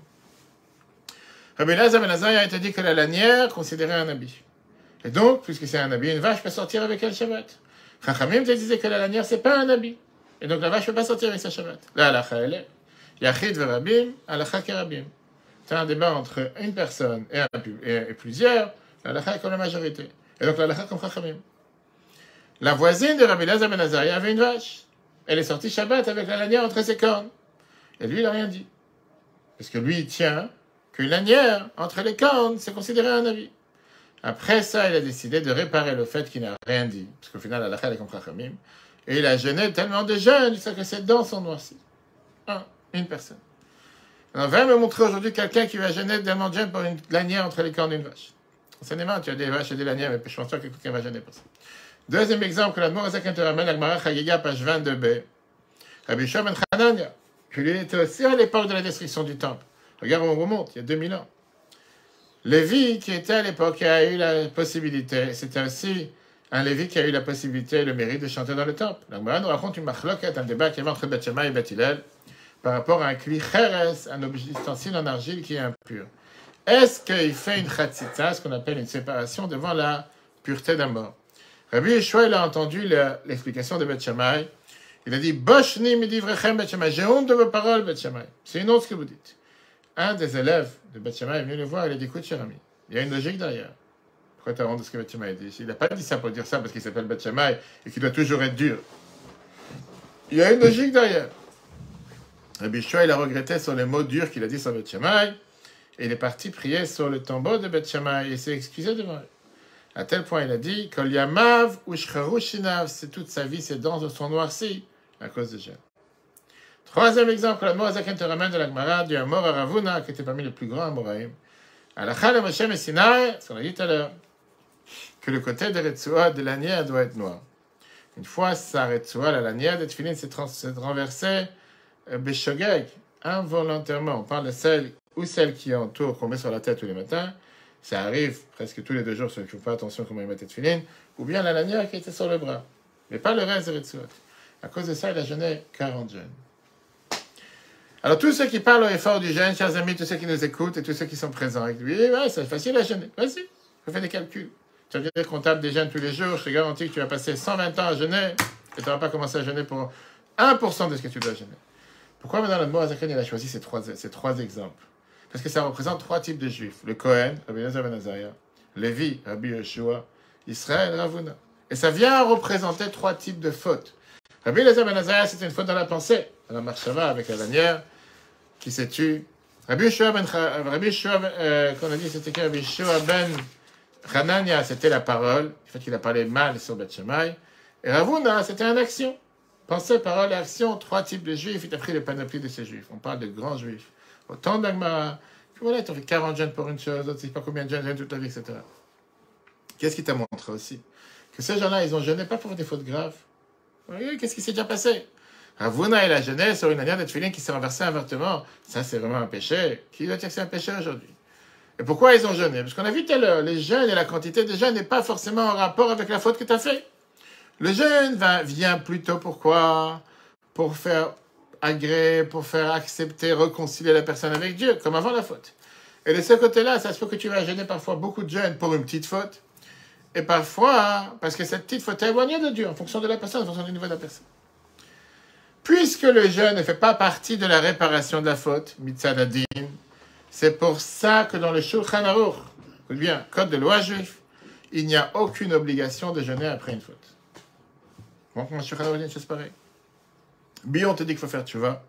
Rabbi Elazar ben Azariah a été dit que la lanière considérait un habit. Et donc, puisque c'est un habit, une vache peut sortir avec elle Shabbat. Chachamim te disait que la lanière, c'est pas un habit. Et donc la vache ne peut pas sortir avec sa Shabbat. Là, la elle est Yachid verabim, halakha kerabim. C'est un débat entre une personne et plusieurs, l'halakha est comme la majorité. Et donc l'halakha comme chachamim. La voisine de Rabbi Elazar ben Azaria avait une vache. Elle est sortie Shabbat avec la lanière entre ses cornes. Et lui, il n'a rien dit. Parce que lui, il tient qu'une lanière entre les cornes, c'est considéré un avis. Après ça, il a décidé de réparer le fait qu'il n'a rien dit. Parce qu'au final, l'halakha est comme chachamim. Et il a jeûné tellement de jeûnes, jusqu'à que ses dents sont noircies. Une personne. On va me montrer aujourd'hui quelqu'un qui va jeûner tellement de jeûnes pour une lanière entre les cornes d'une vache. En Seine-et-Marne, tu as des vaches et des lanières, mais je pense pas que quelqu'un va jeûner pour ça. Deuxième exemple que la Mourazakin te ramène, la Gemara Chagiga, page 22b. Rabbi Shua ben Hanania, que lui était aussi à l'époque de la destruction du temple. Regarde, on remonte, il y a 2000 ans. Lévi, qui était à l'époque, qui a eu la possibilité, c'était aussi un Lévi qui a eu la possibilité et le mérite de chanter dans le temple. La Gemara nous raconte une machloket, un débat qui y avait entre Beth Shammai et Beth Hillel par rapport à un kli cheres, un ustensile en argile qui est impur. Est-ce qu'il fait une chatzitza, ce qu'on appelle une séparation devant la pureté d'un mort? Rabbi Yeshua, il a entendu l'explication de Beth Shammai. Il a dit, Boshni midivrechem Beth Shammai, j'ai honte de vos paroles, Beth Shammai. C'est une honte ce que vous dites. Un des élèves de Beth Shammai est venu le voir, il a dit, écoute, cher ami, il y a une logique derrière. Pourquoi tu as honte de ce que Beth Shammai a dit? Il n'a pas dit ça pour dire ça parce qu'il s'appelle Beth Shammai et qu'il doit toujours être dur. Il y a une logique derrière. Rabbi Yeshua, il a regretté sur les mots durs qu'il a dit sur Beth Shammai et il est parti prier sur le tombeau de Beth Shammai et s'est excusé devant eux. À tel point, il a dit, Kol yamav ushcharu shinav, c'est toute sa vie, ses dents sont noircies à cause de jeûne. Troisième exemple, la Mourazakin te ramène de la Gemara du Hamor à Ravuna, qui était parmi les plus grands Amoraïm. Alakha le Moshe et Sinaï, ce qu'on a dit tout à l'heure, que le côté de Retsua, de lanière, doit être noir. Une fois, sa Retsua, la lanière de Tfilin, s'est renversée, Beshogeg, involontairement. On parle de celle ou celle qui entoure, qu'on met sur la tête tous les matins. Ça arrive presque tous les 2 jours, ceux qui ne font pas attention comment ils mettent Tfilin, ou bien la lanière qui était sur le bras. Mais pas le reste de Retsua. À cause de ça, il a jeûné 40 jeûnes. Alors, tous ceux qui parlent au effort du jeûne, chers amis, tous ceux qui nous écoutent et tous ceux qui sont présents avec lui, ouais, c'est facile à jeûner. Vas-y, fais des calculs. Tu vas dire comptable des jeûnes tous les jours, je te garantis que tu vas passer 120 ans à jeûner et tu n'auras pas commencé à jeûner pour 1% de ce que tu dois jeûner. Pourquoi maintenant le Mourazakin il a choisi ces trois exemples? Parce que ça représente 3 types de juifs. Le Kohen, Rabbi Elazar ben Azaria, Lévi, Rabbi Yeshua, Israël, Ravuna. Et ça vient représenter 3 types de fautes. Rabbi Elazar ben Azaria, c'était une faute dans la pensée, dans la marshava avec la lanière, qui s'est tue. Rabbi Yeshua, qu'on a dit, c'était Rabbi Yeshua ben Hanania, c'était la parole, le fait qu'il a parlé mal sur Beth Shammai. Et Ravuna, c'était une action. Pensée, parole et action, 3 types de juifs. Il a pris le panoplie de ces juifs. On parle de grands juifs. Autant d'Agmara. Puis voilà, tu as fait 40 jeûnes pour une chose, d'autres, je ne sais pas combien de jeûnes toute la vie, etc. Qu'est-ce qui t'a montré aussi? Que ces gens-là, ils ont jeûné pas pour des fautes graves. Oui, qu'est-ce qui s'est déjà passé? Ravuna, il a jeûné sur une lanière de Tfilin qui s'est renversée invertement. Ça, c'est vraiment un péché. Qui doit dire que c'est un péché aujourd'hui? Et pourquoi ils ont jeûné? Parce qu'on a vu tout à l'heure, les jeûnes et la quantité de jeûnes n'est pas forcément en rapport avec la faute que tu as fait. Le jeûne vient plutôt pourquoi? Pour faire agréer, pour faire accepter, réconcilier la personne avec Dieu, comme avant la faute. Et de ce côté-là, ça se peut que tu vas jeûner parfois beaucoup de jeûnes pour une petite faute. Et parfois, parce que cette petite faute est éloignée de Dieu, en fonction de la personne, en fonction du niveau de la personne. Puisque le jeûne ne fait pas partie de la réparation de la faute, mitzad adin, c'est pour ça que dans le Shulchan Aruch, ou bien code de loi juif, il n'y a aucune obligation de jeûner après une faute. Bon, comment Shulchan Aruch dit une chose pareille? Oui, on te dit qu'il faut faire tchouva.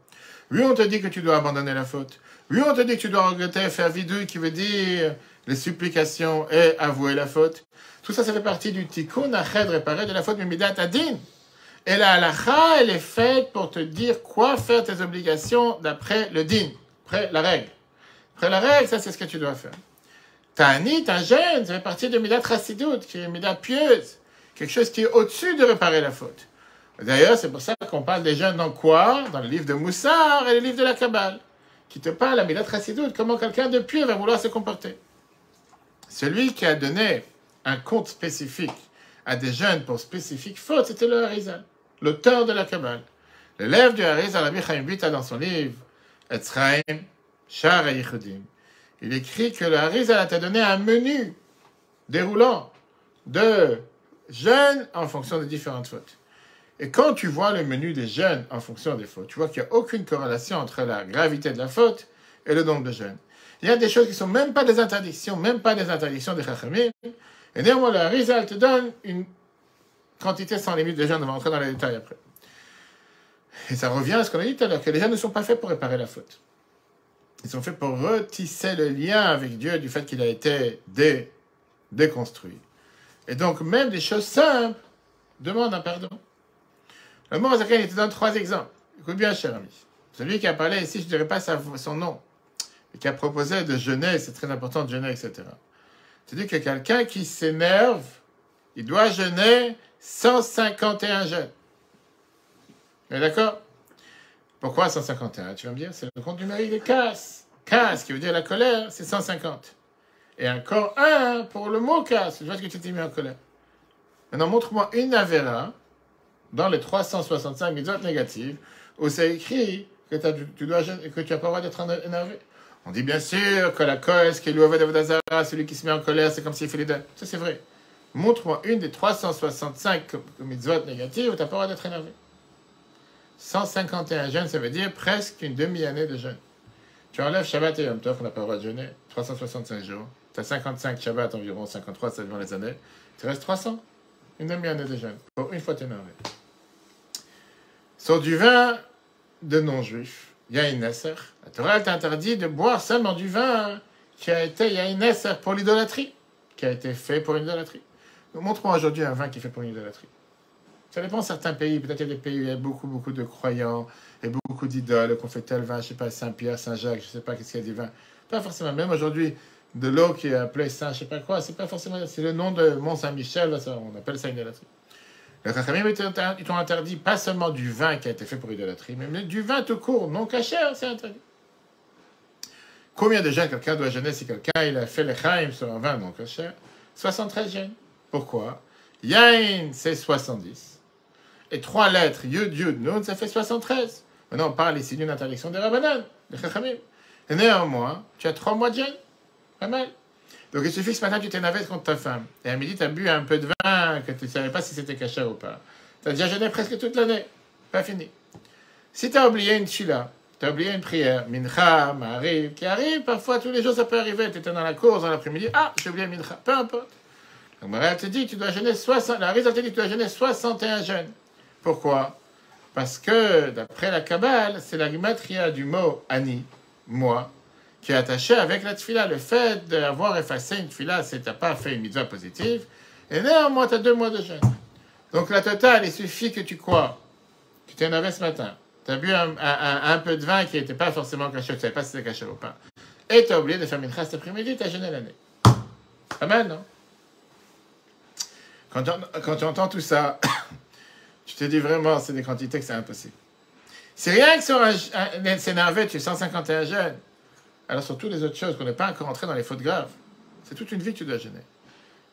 Oui, on te dit que tu dois abandonner la faute. Oui, on te dit que tu dois regretter, faire vidouille, qui veut dire les supplications et avouer la faute. Tout ça, ça fait partie du tikkun ached réparé de la faute midat adin. Et la halakha, elle est faite pour te dire quoi faire tes obligations d'après le din, après la règle. Après la règle, ça, c'est ce que tu dois faire. Ta'anit, un jeûne, ça fait partie de midat chassidout, qui est une midat pieuse. Quelque chose qui est au-dessus de réparer la faute. D'ailleurs, c'est pour ça qu'on parle des jeûnes dans quoi? Dans le livre de Moussar et le livre de la Kabbale, qui te parle à midat chassidout, comment quelqu'un de pieux va vouloir se comporter. Celui qui a donné un compte spécifique à des jeûnes pour spécifiques fautes, c'était le Harizal, l'auteur de la Kabbale. L'élève du Harizal, Rabbi Chaim Vital, dans son livre Etzraim, Shar et Yichudim, il écrit que le Harizal t'a donné un menu déroulant de jeûnes en fonction des différentes fautes. Et quand tu vois le menu des jeûnes en fonction des fautes, tu vois qu'il n'y a aucune corrélation entre la gravité de la faute et le nombre de jeûnes. Il y a des choses qui ne sont même pas des interdictions des Chachamim. Et néanmoins, le Harizal te donne une quantité sans limite de jeûnes. On va rentrer dans les détails après. Et ça revient à ce qu'on a dit tout à l'heure, que les jeûnes ne sont pas faits pour réparer la faute. Ils sont faits pour retisser le lien avec Dieu du fait qu'il a été déconstruit. Et donc, même des choses simples demandent un pardon. Le mot Zaken, il te donne 3 exemples. Écoute bien, cher ami. Celui qui a parlé ici, je ne dirais pas son nom, mais qui a proposé de jeûner, c'est très important de jeûner, etc. C'est-à-dire que quelqu'un qui s'énerve, il doit jeûner 151 jeûnes. Vous êtes d'accord? Pourquoi 151? Tu vas me dire, c'est le compte numérique de casse. Casse, qui veut dire la colère, c'est 150. Et encore 1 pour le mot casse. Je vois que tu t'es mis en colère. Maintenant, montre-moi une avéra dans les 365 mitzvot négatives où c'est écrit que tu n'as pas le droit d'être énervé. On dit bien sûr que la cause, qui est l'ouaved d'Avodazara, celui qui se met en colère, c'est comme s'il fait les deux. Ça, c'est vrai. Montre-moi une des 365 mitzvot négatives où tu n'as pas le droit d'être énervé. 151 jeûnes, ça veut dire presque une demi-année de jeûne. Tu enlèves Shabbat et Yom Tov, on n'a pas le droit de jeûner, 365 jours. Tu as 55 Shabbat environ, 53, ça dépend les années. Il te reste 300. Une demi-année de jeûne. Pour une fois t'énerver. Sur du vin de non-juif, il y a une Nesser. La Torah t'interdit de boire seulement du vin qui a été, il y a une Nesser pour l'idolâtrie, qui a été fait pour l'idolâtrie. Montre-moi aujourd'hui un vin qui est fait pour l'idolâtrie. Ça dépend de certains pays. Peut-être qu'il y a des pays où il y a beaucoup, beaucoup de croyants et beaucoup d'idoles, qu'on fait tel vin, je ne sais pas, Saint-Pierre, Saint-Jacques, je ne sais pas qu'est-ce qu'il y a des vins. Pas forcément. Même aujourd'hui, de l'eau qui est appelée Saint, je ne sais pas quoi, c'est pas forcément, c'est le nom de Mont-Saint-Michel, on appelle ça une idolâtrie. Les Chachamim, ils t'ont interdit pas seulement du vin qui a été fait pour idolâtrie, mais du vin tout court, non caché, c'est interdit. Combien de jeûnes quelqu'un doit jeûner si quelqu'un il a fait les chaim sur un vin non caché? 73 jeûnes. Pourquoi? Yain, c'est 70. Et 3 lettres, Yud, Yud, Nun, ça fait 73. Maintenant, on parle ici d'une interdiction des Rabbanan, des Chachamim. Et néanmoins, tu as 3 mois de jeûne. Pas mal. Donc il suffit que ce matin tu t'énerves contre ta femme. Et à midi tu as bu un peu de vin que tu ne savais pas si c'était caché ou pas. Tu as déjà jeûné presque toute l'année. Pas fini. Si tu as oublié une tchila, tu as oublié une prière, mincha, ma'ariv, qui arrive, parfois tous les jours ça peut arriver. Tu étais dans la course dans l'après-midi, ah, j'ai oublié mincha, peu importe. Donc Maria te dit, tu dois jeûner 60, la Risa te dit, tu dois jeûner 61 jeûnes. Pourquoi? Parce que, d'après la Kabbale, c'est la gematria du mot ani, moi, qui est attaché avec la tfila. Le fait d'avoir effacé une tfila, c'est que tu n'as pas fait une mitzvah positive, et néanmoins, tu as 2 mois de jeûne. Donc la totale, il suffit que tu crois, tu t'es énervé ce matin, tu as bu un peu de vin qui n'était pas forcément caché, tu ne savais pas si c'était caché ou pas, et tu as oublié de faire mincha cet après-midi, tu as jeûné l'année. Pas mal, non? Quand tu entends tout ça, tu te dis vraiment, c'est des quantités que c'est impossible. Si rien que sur s'énerver, tu es 151 jeûnes, alors sur toutes les autres choses qu'on n'est pas encore entré dans les fautes graves, c'est toute une vie que tu dois jeûner.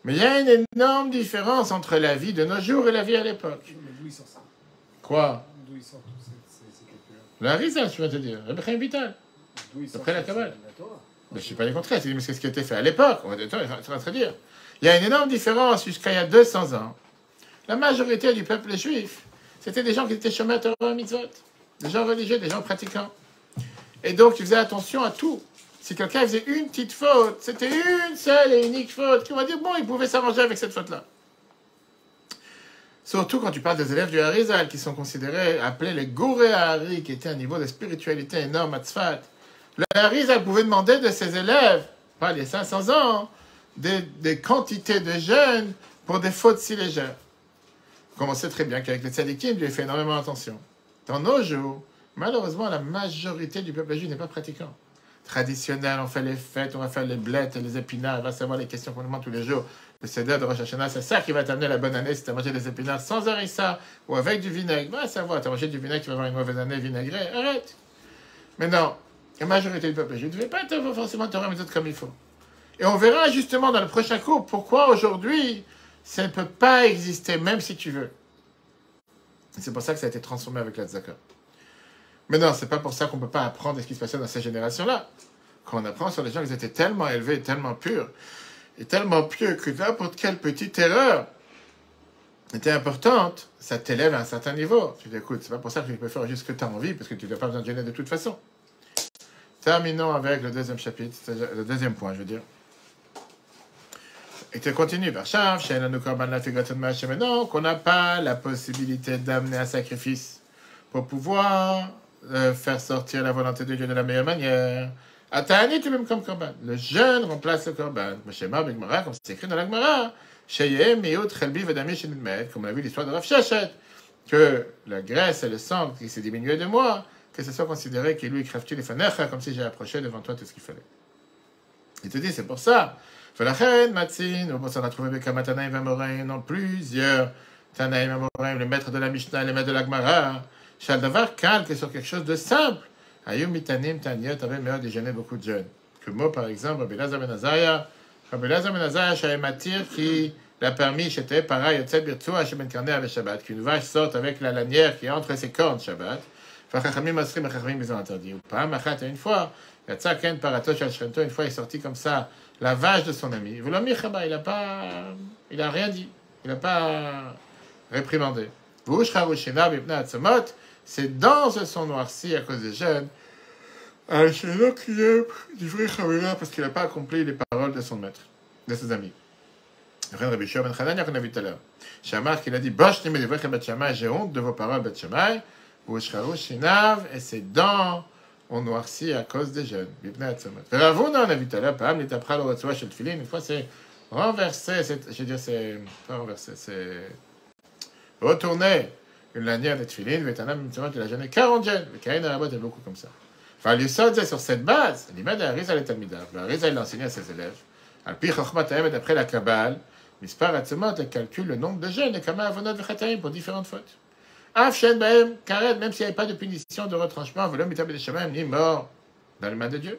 Mais il y a une énorme différence entre la vie de nos jours et la vie à l'époque.
Mais d'où il sort ça?
Quoi?
D'où il sort tous ces calculs-là?
La Risa, je vais te dire. Rebbe Chaim Vital.
D'où il sort
Après la
ça?
Kabbale.
C'est la Torah.
Mais je ne suis pas les contraires, c'est ce qui a été fait à l'époque. On va dire, en train de dire. Il y a une énorme différence jusqu'à il y a 200 ans. La majorité du peuple juif, c'était des gens qui étaient chômeurs Torah mitzvot, des gens religieux, des gens pratiquants. Et donc, tu faisais attention à tout. Si quelqu'un faisait une petite faute, c'était une seule et unique faute, on va dire, bon, il pouvait s'arranger avec cette faute-là. Surtout quand tu parles des élèves du Harizal, qui sont considérés, appelés les Gouré Hari, qui étaient à un niveau de spiritualité énorme à Tzfat. Le Harizal pouvait demander de ses élèves, pas les 500 ans, des quantités de jeûne pour des fautes si légères. Comme on sait très bien qu'avec les tzadikim, Dieu fait énormément attention. Dans nos jours, malheureusement, la majorité du peuple juif n'est pas pratiquant. Traditionnel, on fait les fêtes, on va faire les blettes, les épinards, on va savoir les questions qu'on demande tous les jours. Le Seder de Rosh Hashanah, c'est ça qui va t'amener la bonne année si tu as mangé des épinards sans harissa ou avec du vinaigre. Va savoir, tu as mangé du vinaigre, tu vas avoir une mauvaise année vinaigrée, arrête. Mais non, la majorité du peuple juif ne devait pas forcément te remettre comme il faut. Et on verra justement dans le prochain cours pourquoi aujourd'hui ça ne peut pas exister, même si tu veux. Et c'est pour ça que ça a été transformé avec la tzaka. Mais non, c'est pas pour ça qu'on ne peut pas apprendre ce qui se passait dans ces générations-là. Quand on apprend sur les gens qui étaient tellement élevés, tellement purs, et tellement pieux que n'importe quelle petite erreur était importante, ça t'élève à un certain niveau. Tu dis, écoute, c'est pas pour ça que tu peux faire juste ce que tu as envie, parce que tu n'as pas besoin de gêner de toute façon. Terminons avec le deuxième chapitre, le deuxième point, je veux dire. Et tu continues, maintenant qu'on n'a pas la possibilité d'amener un sacrifice pour pouvoir faire sortir la volonté de Dieu de la meilleure manière. Atani, tu même comme korban. Le jeûne remplace le korban. Comme c'est écrit dans la Gemara, comme on a vu l'histoire de Rav Sheshet, que la graisse et le sang qui s'est diminué de moi, que ce soit considéré que lui, craftu les fanecha, comme si j'ai approché devant toi tout ce qu'il fallait. Il te dit, c'est pour ça. Falachen, Matzin, on a trouvé avec Kamatanaïm Amoraim, non plusieurs Tanaïm Amoraim, le maître de la Mishnah et le maître de la Gemara, Shaldavar calque sur quelque chose de simple. Ayum Mitanim Taniot avait meilleur déjeuner beaucoup de jeunes. Que moi, par exemple, Rabbi Elazar ben Azariah, j'avais matir qui l'a permis, j'étais pareil, Yotzet Birtsoua, Hashem Karné avec Shabbat, qu'une vache sorte avec la lanière qui est entre ses cornes Shabbat. Chachamim Masrim, Chachamim, ils ont interdit. Ou pas, Machat, une fois, Yatsa Ken Parato Shal Shrento, une fois, il est sorti comme ça, la vache de son ami. Voulomi Chaba, il a rien dit. Il n'a pas réprimandé. Vouch Harushina, Bibna Atzamot, c'est dans ce son noirci à cause des jeunes, chez l'homme qui est du vrai Chavira parce qu'il n'a pas accompli les paroles de son maître, de ses amis. Rabbi Shua ben Chanania qu'on a vu tout à l'heure. Shamar qui a dit Bosh nime devrei Bet Shammai, j'ai honte de vos paroles Bet Shammai. Vouchraou Shinav, et ses dents ont noirci à cause des jeunes. Bibna Atzamot. Ravuna on a vu tout à l'heure. Pam l'itapra lo ratzua shel tefillin. Une fois c'est renversé, je veux dire c'est pas renversé, c'est retourné une lanière de tefillin. Vetanam mitzvot il a gêné 40 jeunes. Le Kain Arabot est beaucoup comme ça. Enfin, l'Yusod, c'est sur cette base. L'Imad Arizal et Talmidav. Arizal l'a enseigné à ses élèves. Al-Pi Chochmat Haem, d'après la Kabbale, Mispar Atzemot, elle calcule le nombre de jeunes, et Kama Avonot Vechataim, pour différentes fautes. Af Shen Bahem, Kared, même s'il n'y avait pas de punition, de retranchement, Volom Mitab et Shamaim, ni mort dans les mains de Dieu.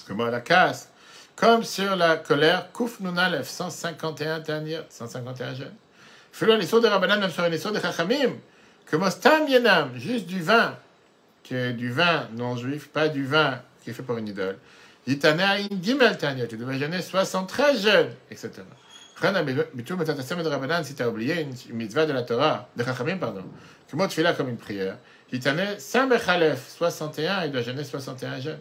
Comment à la casse. Comme sur la colère, Kouf Nunalef, 151 Taniot, 151 jeunes. Felo l'histoire de Rabbanan, même sur l'histoire de Chachamim, que Mostam Yenam, juste du vin, que du vin non juif, pas du vin qui est fait pour une idole. Yitana in gimel tanya, tu devais jeûner 73 jeunes, etc. Si tu as oublié une mitzvah de la Torah, de Chachamim, pardon, que moi tu fais là comme une prière, Yitana 5 bechalef, 61, il doit jeûner 61 jeunes.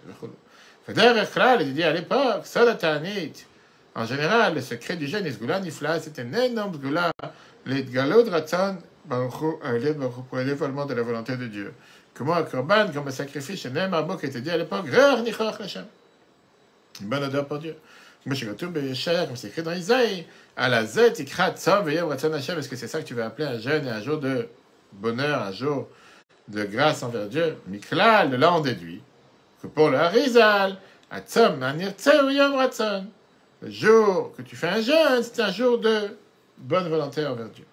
Il dit à l'époque, en général, le secret du jeûne, c'est un énorme sgula, les galod ratzon, pour l'évolution de la volonté de Dieu. Comme un korban, comme un sacrifice, chez Nehem Arbo qui était dit à l'époque, une bonne odeur pour Dieu. Comme c'est écrit dans Isaïe, à la Z, Ikrat, Tzom, Veyem, Ratzon Hashem, est-ce que c'est ça que tu veux appeler un jeûne et un jour de bonheur, un jour de grâce envers Dieu? Miklal, de là on déduit que pour le Harizal, à Tzom, Nanir Tzeh, Veyem, Ratzon, le jour que tu fais un jeûne, c'est un jour de bonne volonté envers Dieu.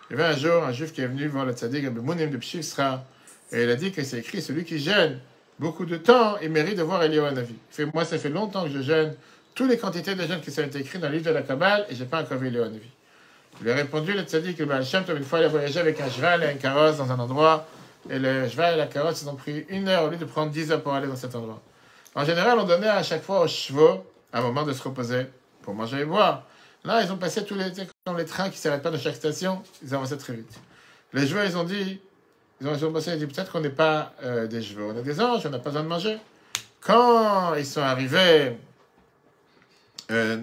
Il y avait un jour un juif qui est venu voir le tzaddik, le Mounim de Pshifsra, et il a dit que c'est écrit, celui qui jeûne beaucoup de temps, il mérite de voir Eliyahu Hanavi. Moi, ça fait longtemps que je jeûne toutes les quantités de jeûnes qui sont écrites dans le livre de la Kabbale, et je n'ai pas encore vu Eliyahu Hanavi. Il lui a répondu, le tzaddik, le Baal Shem Tov, une fois, il a voyagé avec un cheval et une carrosse dans un endroit, et le cheval et la carrosse, ils ont pris 1 heure au lieu de prendre 10 heures pour aller dans cet endroit. En général, on donnait à chaque fois aux chevaux un moment de se reposer pour manger et boire. Là, ils ont passé tous les trains qui ne s'arrêtent pas de chaque station, ils avançaient très vite. Les joueurs, ils ont dit, peut-être qu'on n'est pas des chevaux, on est des anges, on n'a pas besoin de manger. Quand ils sont arrivés, les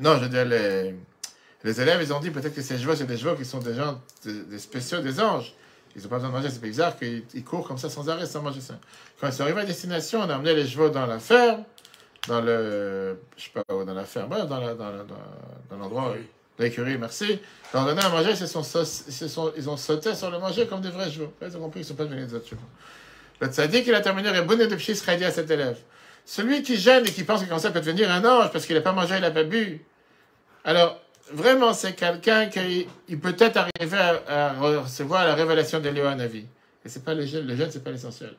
élèves, ils ont dit peut-être que ces chevaux, c'est des chevaux qui sont des gens, des spéciaux, des anges. Ils n'ont pas besoin de manger, c'est pas bizarre qu'ils courent comme ça sans arrêt, sans manger ça. Quand ils sont arrivés à destination, on a emmené les chevaux dans la ferme, dans la ferme, dans l'endroit, l'écurie, merci. Quand on donnait à manger, ils ont sauté sur le manger comme des vrais chevaux. Ils ont compris qu'ils ne sont pas devenus des autres chevaux. Le tzaddik, il a terminé, Rebouné de Pshis Khadi à cet élève. Celui qui gêne et qui pense que comme ça peut devenir un ange parce qu'il n'a pas mangé, il n'a pas bu. Alors, vraiment, c'est quelqu'un qui peut peut-être arriver à recevoir la révélation d'Eliyahu Hanavi. Et c'est pas le jeûne, c'est pas l'essentiel.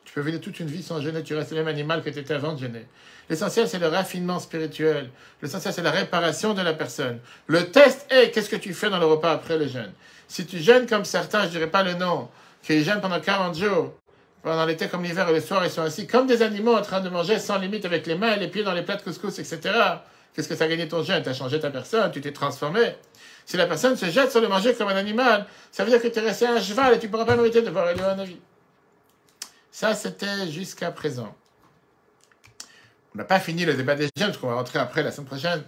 Tu peux vivre toute une vie sans jeûner, tu restes le même animal que tu étais avant de jeûner. L'essentiel, c'est le raffinement spirituel. L'essentiel, c'est la réparation de la personne. Le test est, qu'est-ce que tu fais dans le repas après le jeûne? Si tu jeûnes comme certains, je ne dirais pas le nom, qui jeûnent pendant 40 jours, pendant l'été comme l'hiver et le soir, ils sont assis comme des animaux en train de manger sans limite avec les mains et les pieds dans les plats de couscous, etc. Qu'est-ce que ça a gagné ton jeûne? Tu as changé ta personne, tu t'es transformé. Si la personne se jette sur le manger comme un animal, ça veut dire que tu es resté un cheval et tu ne pourras pas mériter de voir Eliyahu Hanavi. Ça, c'était jusqu'à présent. On n'a pas fini le débat des jeûnes, parce qu'on va rentrer après la semaine prochaine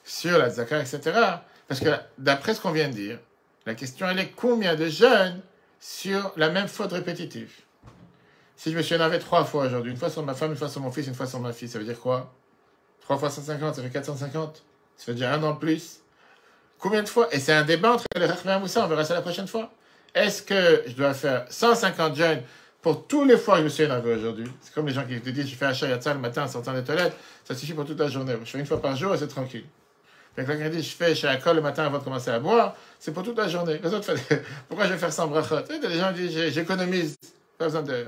sur la Zaka, etc. Parce que d'après ce qu'on vient de dire, la question, elle est combien de jeûnes sur la même faute répétitive? Si je me suis énervé 3 fois aujourd'hui, une fois sur ma femme, une fois sur mon fils, une fois sur ma fille, ça veut dire quoi? 3 fois 150, ça fait 450. Ça fait déjà 1 an de plus. Combien de fois? Et c'est un débat entre les Rachmé et Moussa, on verra ça la prochaine fois. Est-ce que je dois faire 150 jeûnes pour tous les fois que je me suis énervé aujourd'hui? C'est comme les gens qui te disent, je fais achat yatsa le matin en sortant des toilettes, ça suffit pour toute la journée. Je fais une fois par jour et c'est tranquille. Fait que quelqu'un dit, je fais chez Akol le matin avant de commencer à boire, c'est pour toute la journée. Les autres font, pourquoi je vais faire sans brachot? Les gens disent, j'économise. Pas besoin de...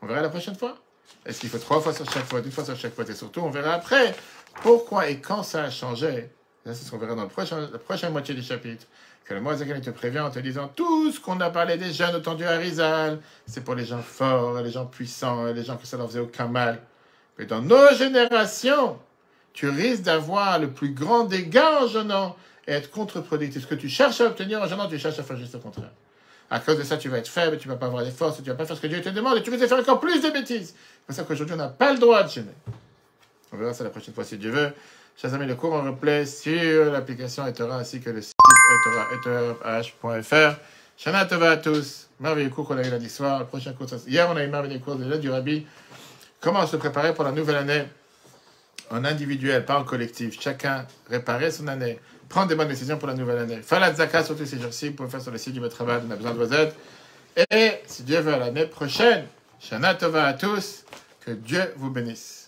On verra la prochaine fois. Est-ce qu'il faut 3 fois sur chaque fois, 2 fois sur chaque fois? Et surtout, on verra après pourquoi et quand ça a changé. Ça, c'est ce qu'on verra dans la prochaine moitié du chapitre. Que le Moazaken te prévient en te disant tout ce qu'on a parlé des jeunes autour du Harizal, c'est pour les gens forts, les gens puissants, les gens que ça leur faisait aucun mal. Mais dans nos générations, tu risques d'avoir le plus grand dégât en jeûnant et être contre-productif. Ce que tu cherches à obtenir en jeûnant, tu cherches à faire juste le contraire. À cause de ça, tu vas être faible, tu ne vas pas avoir les forces, tu ne vas pas faire ce que Dieu te demande et tu risques de faire encore plus de bêtises. C'est pour ça qu'aujourd'hui, on n'a pas le droit de jeûner. On verra ça la prochaine fois si Dieu veut. Chers amis, le cours en replay sur l'application Etora ainsi que le site etorah.fr. Shana Tova à tous. Merveilleux cours qu'on a eu lundi soir. Le prochain cours, hier, on a eu merveilleux cours de l'aide du Rabbi. Comment se préparer pour la nouvelle année en individuel, pas en collectif. Chacun réparer son année. Prendre des bonnes décisions pour la nouvelle année. Faire la Zaka, surtout ces jours-ci. Vous pouvez faire sur le site du Betrabat. On a besoin de vos aides. Et si Dieu veut, l'année prochaine, Shana Tova à tous. Que Dieu vous bénisse.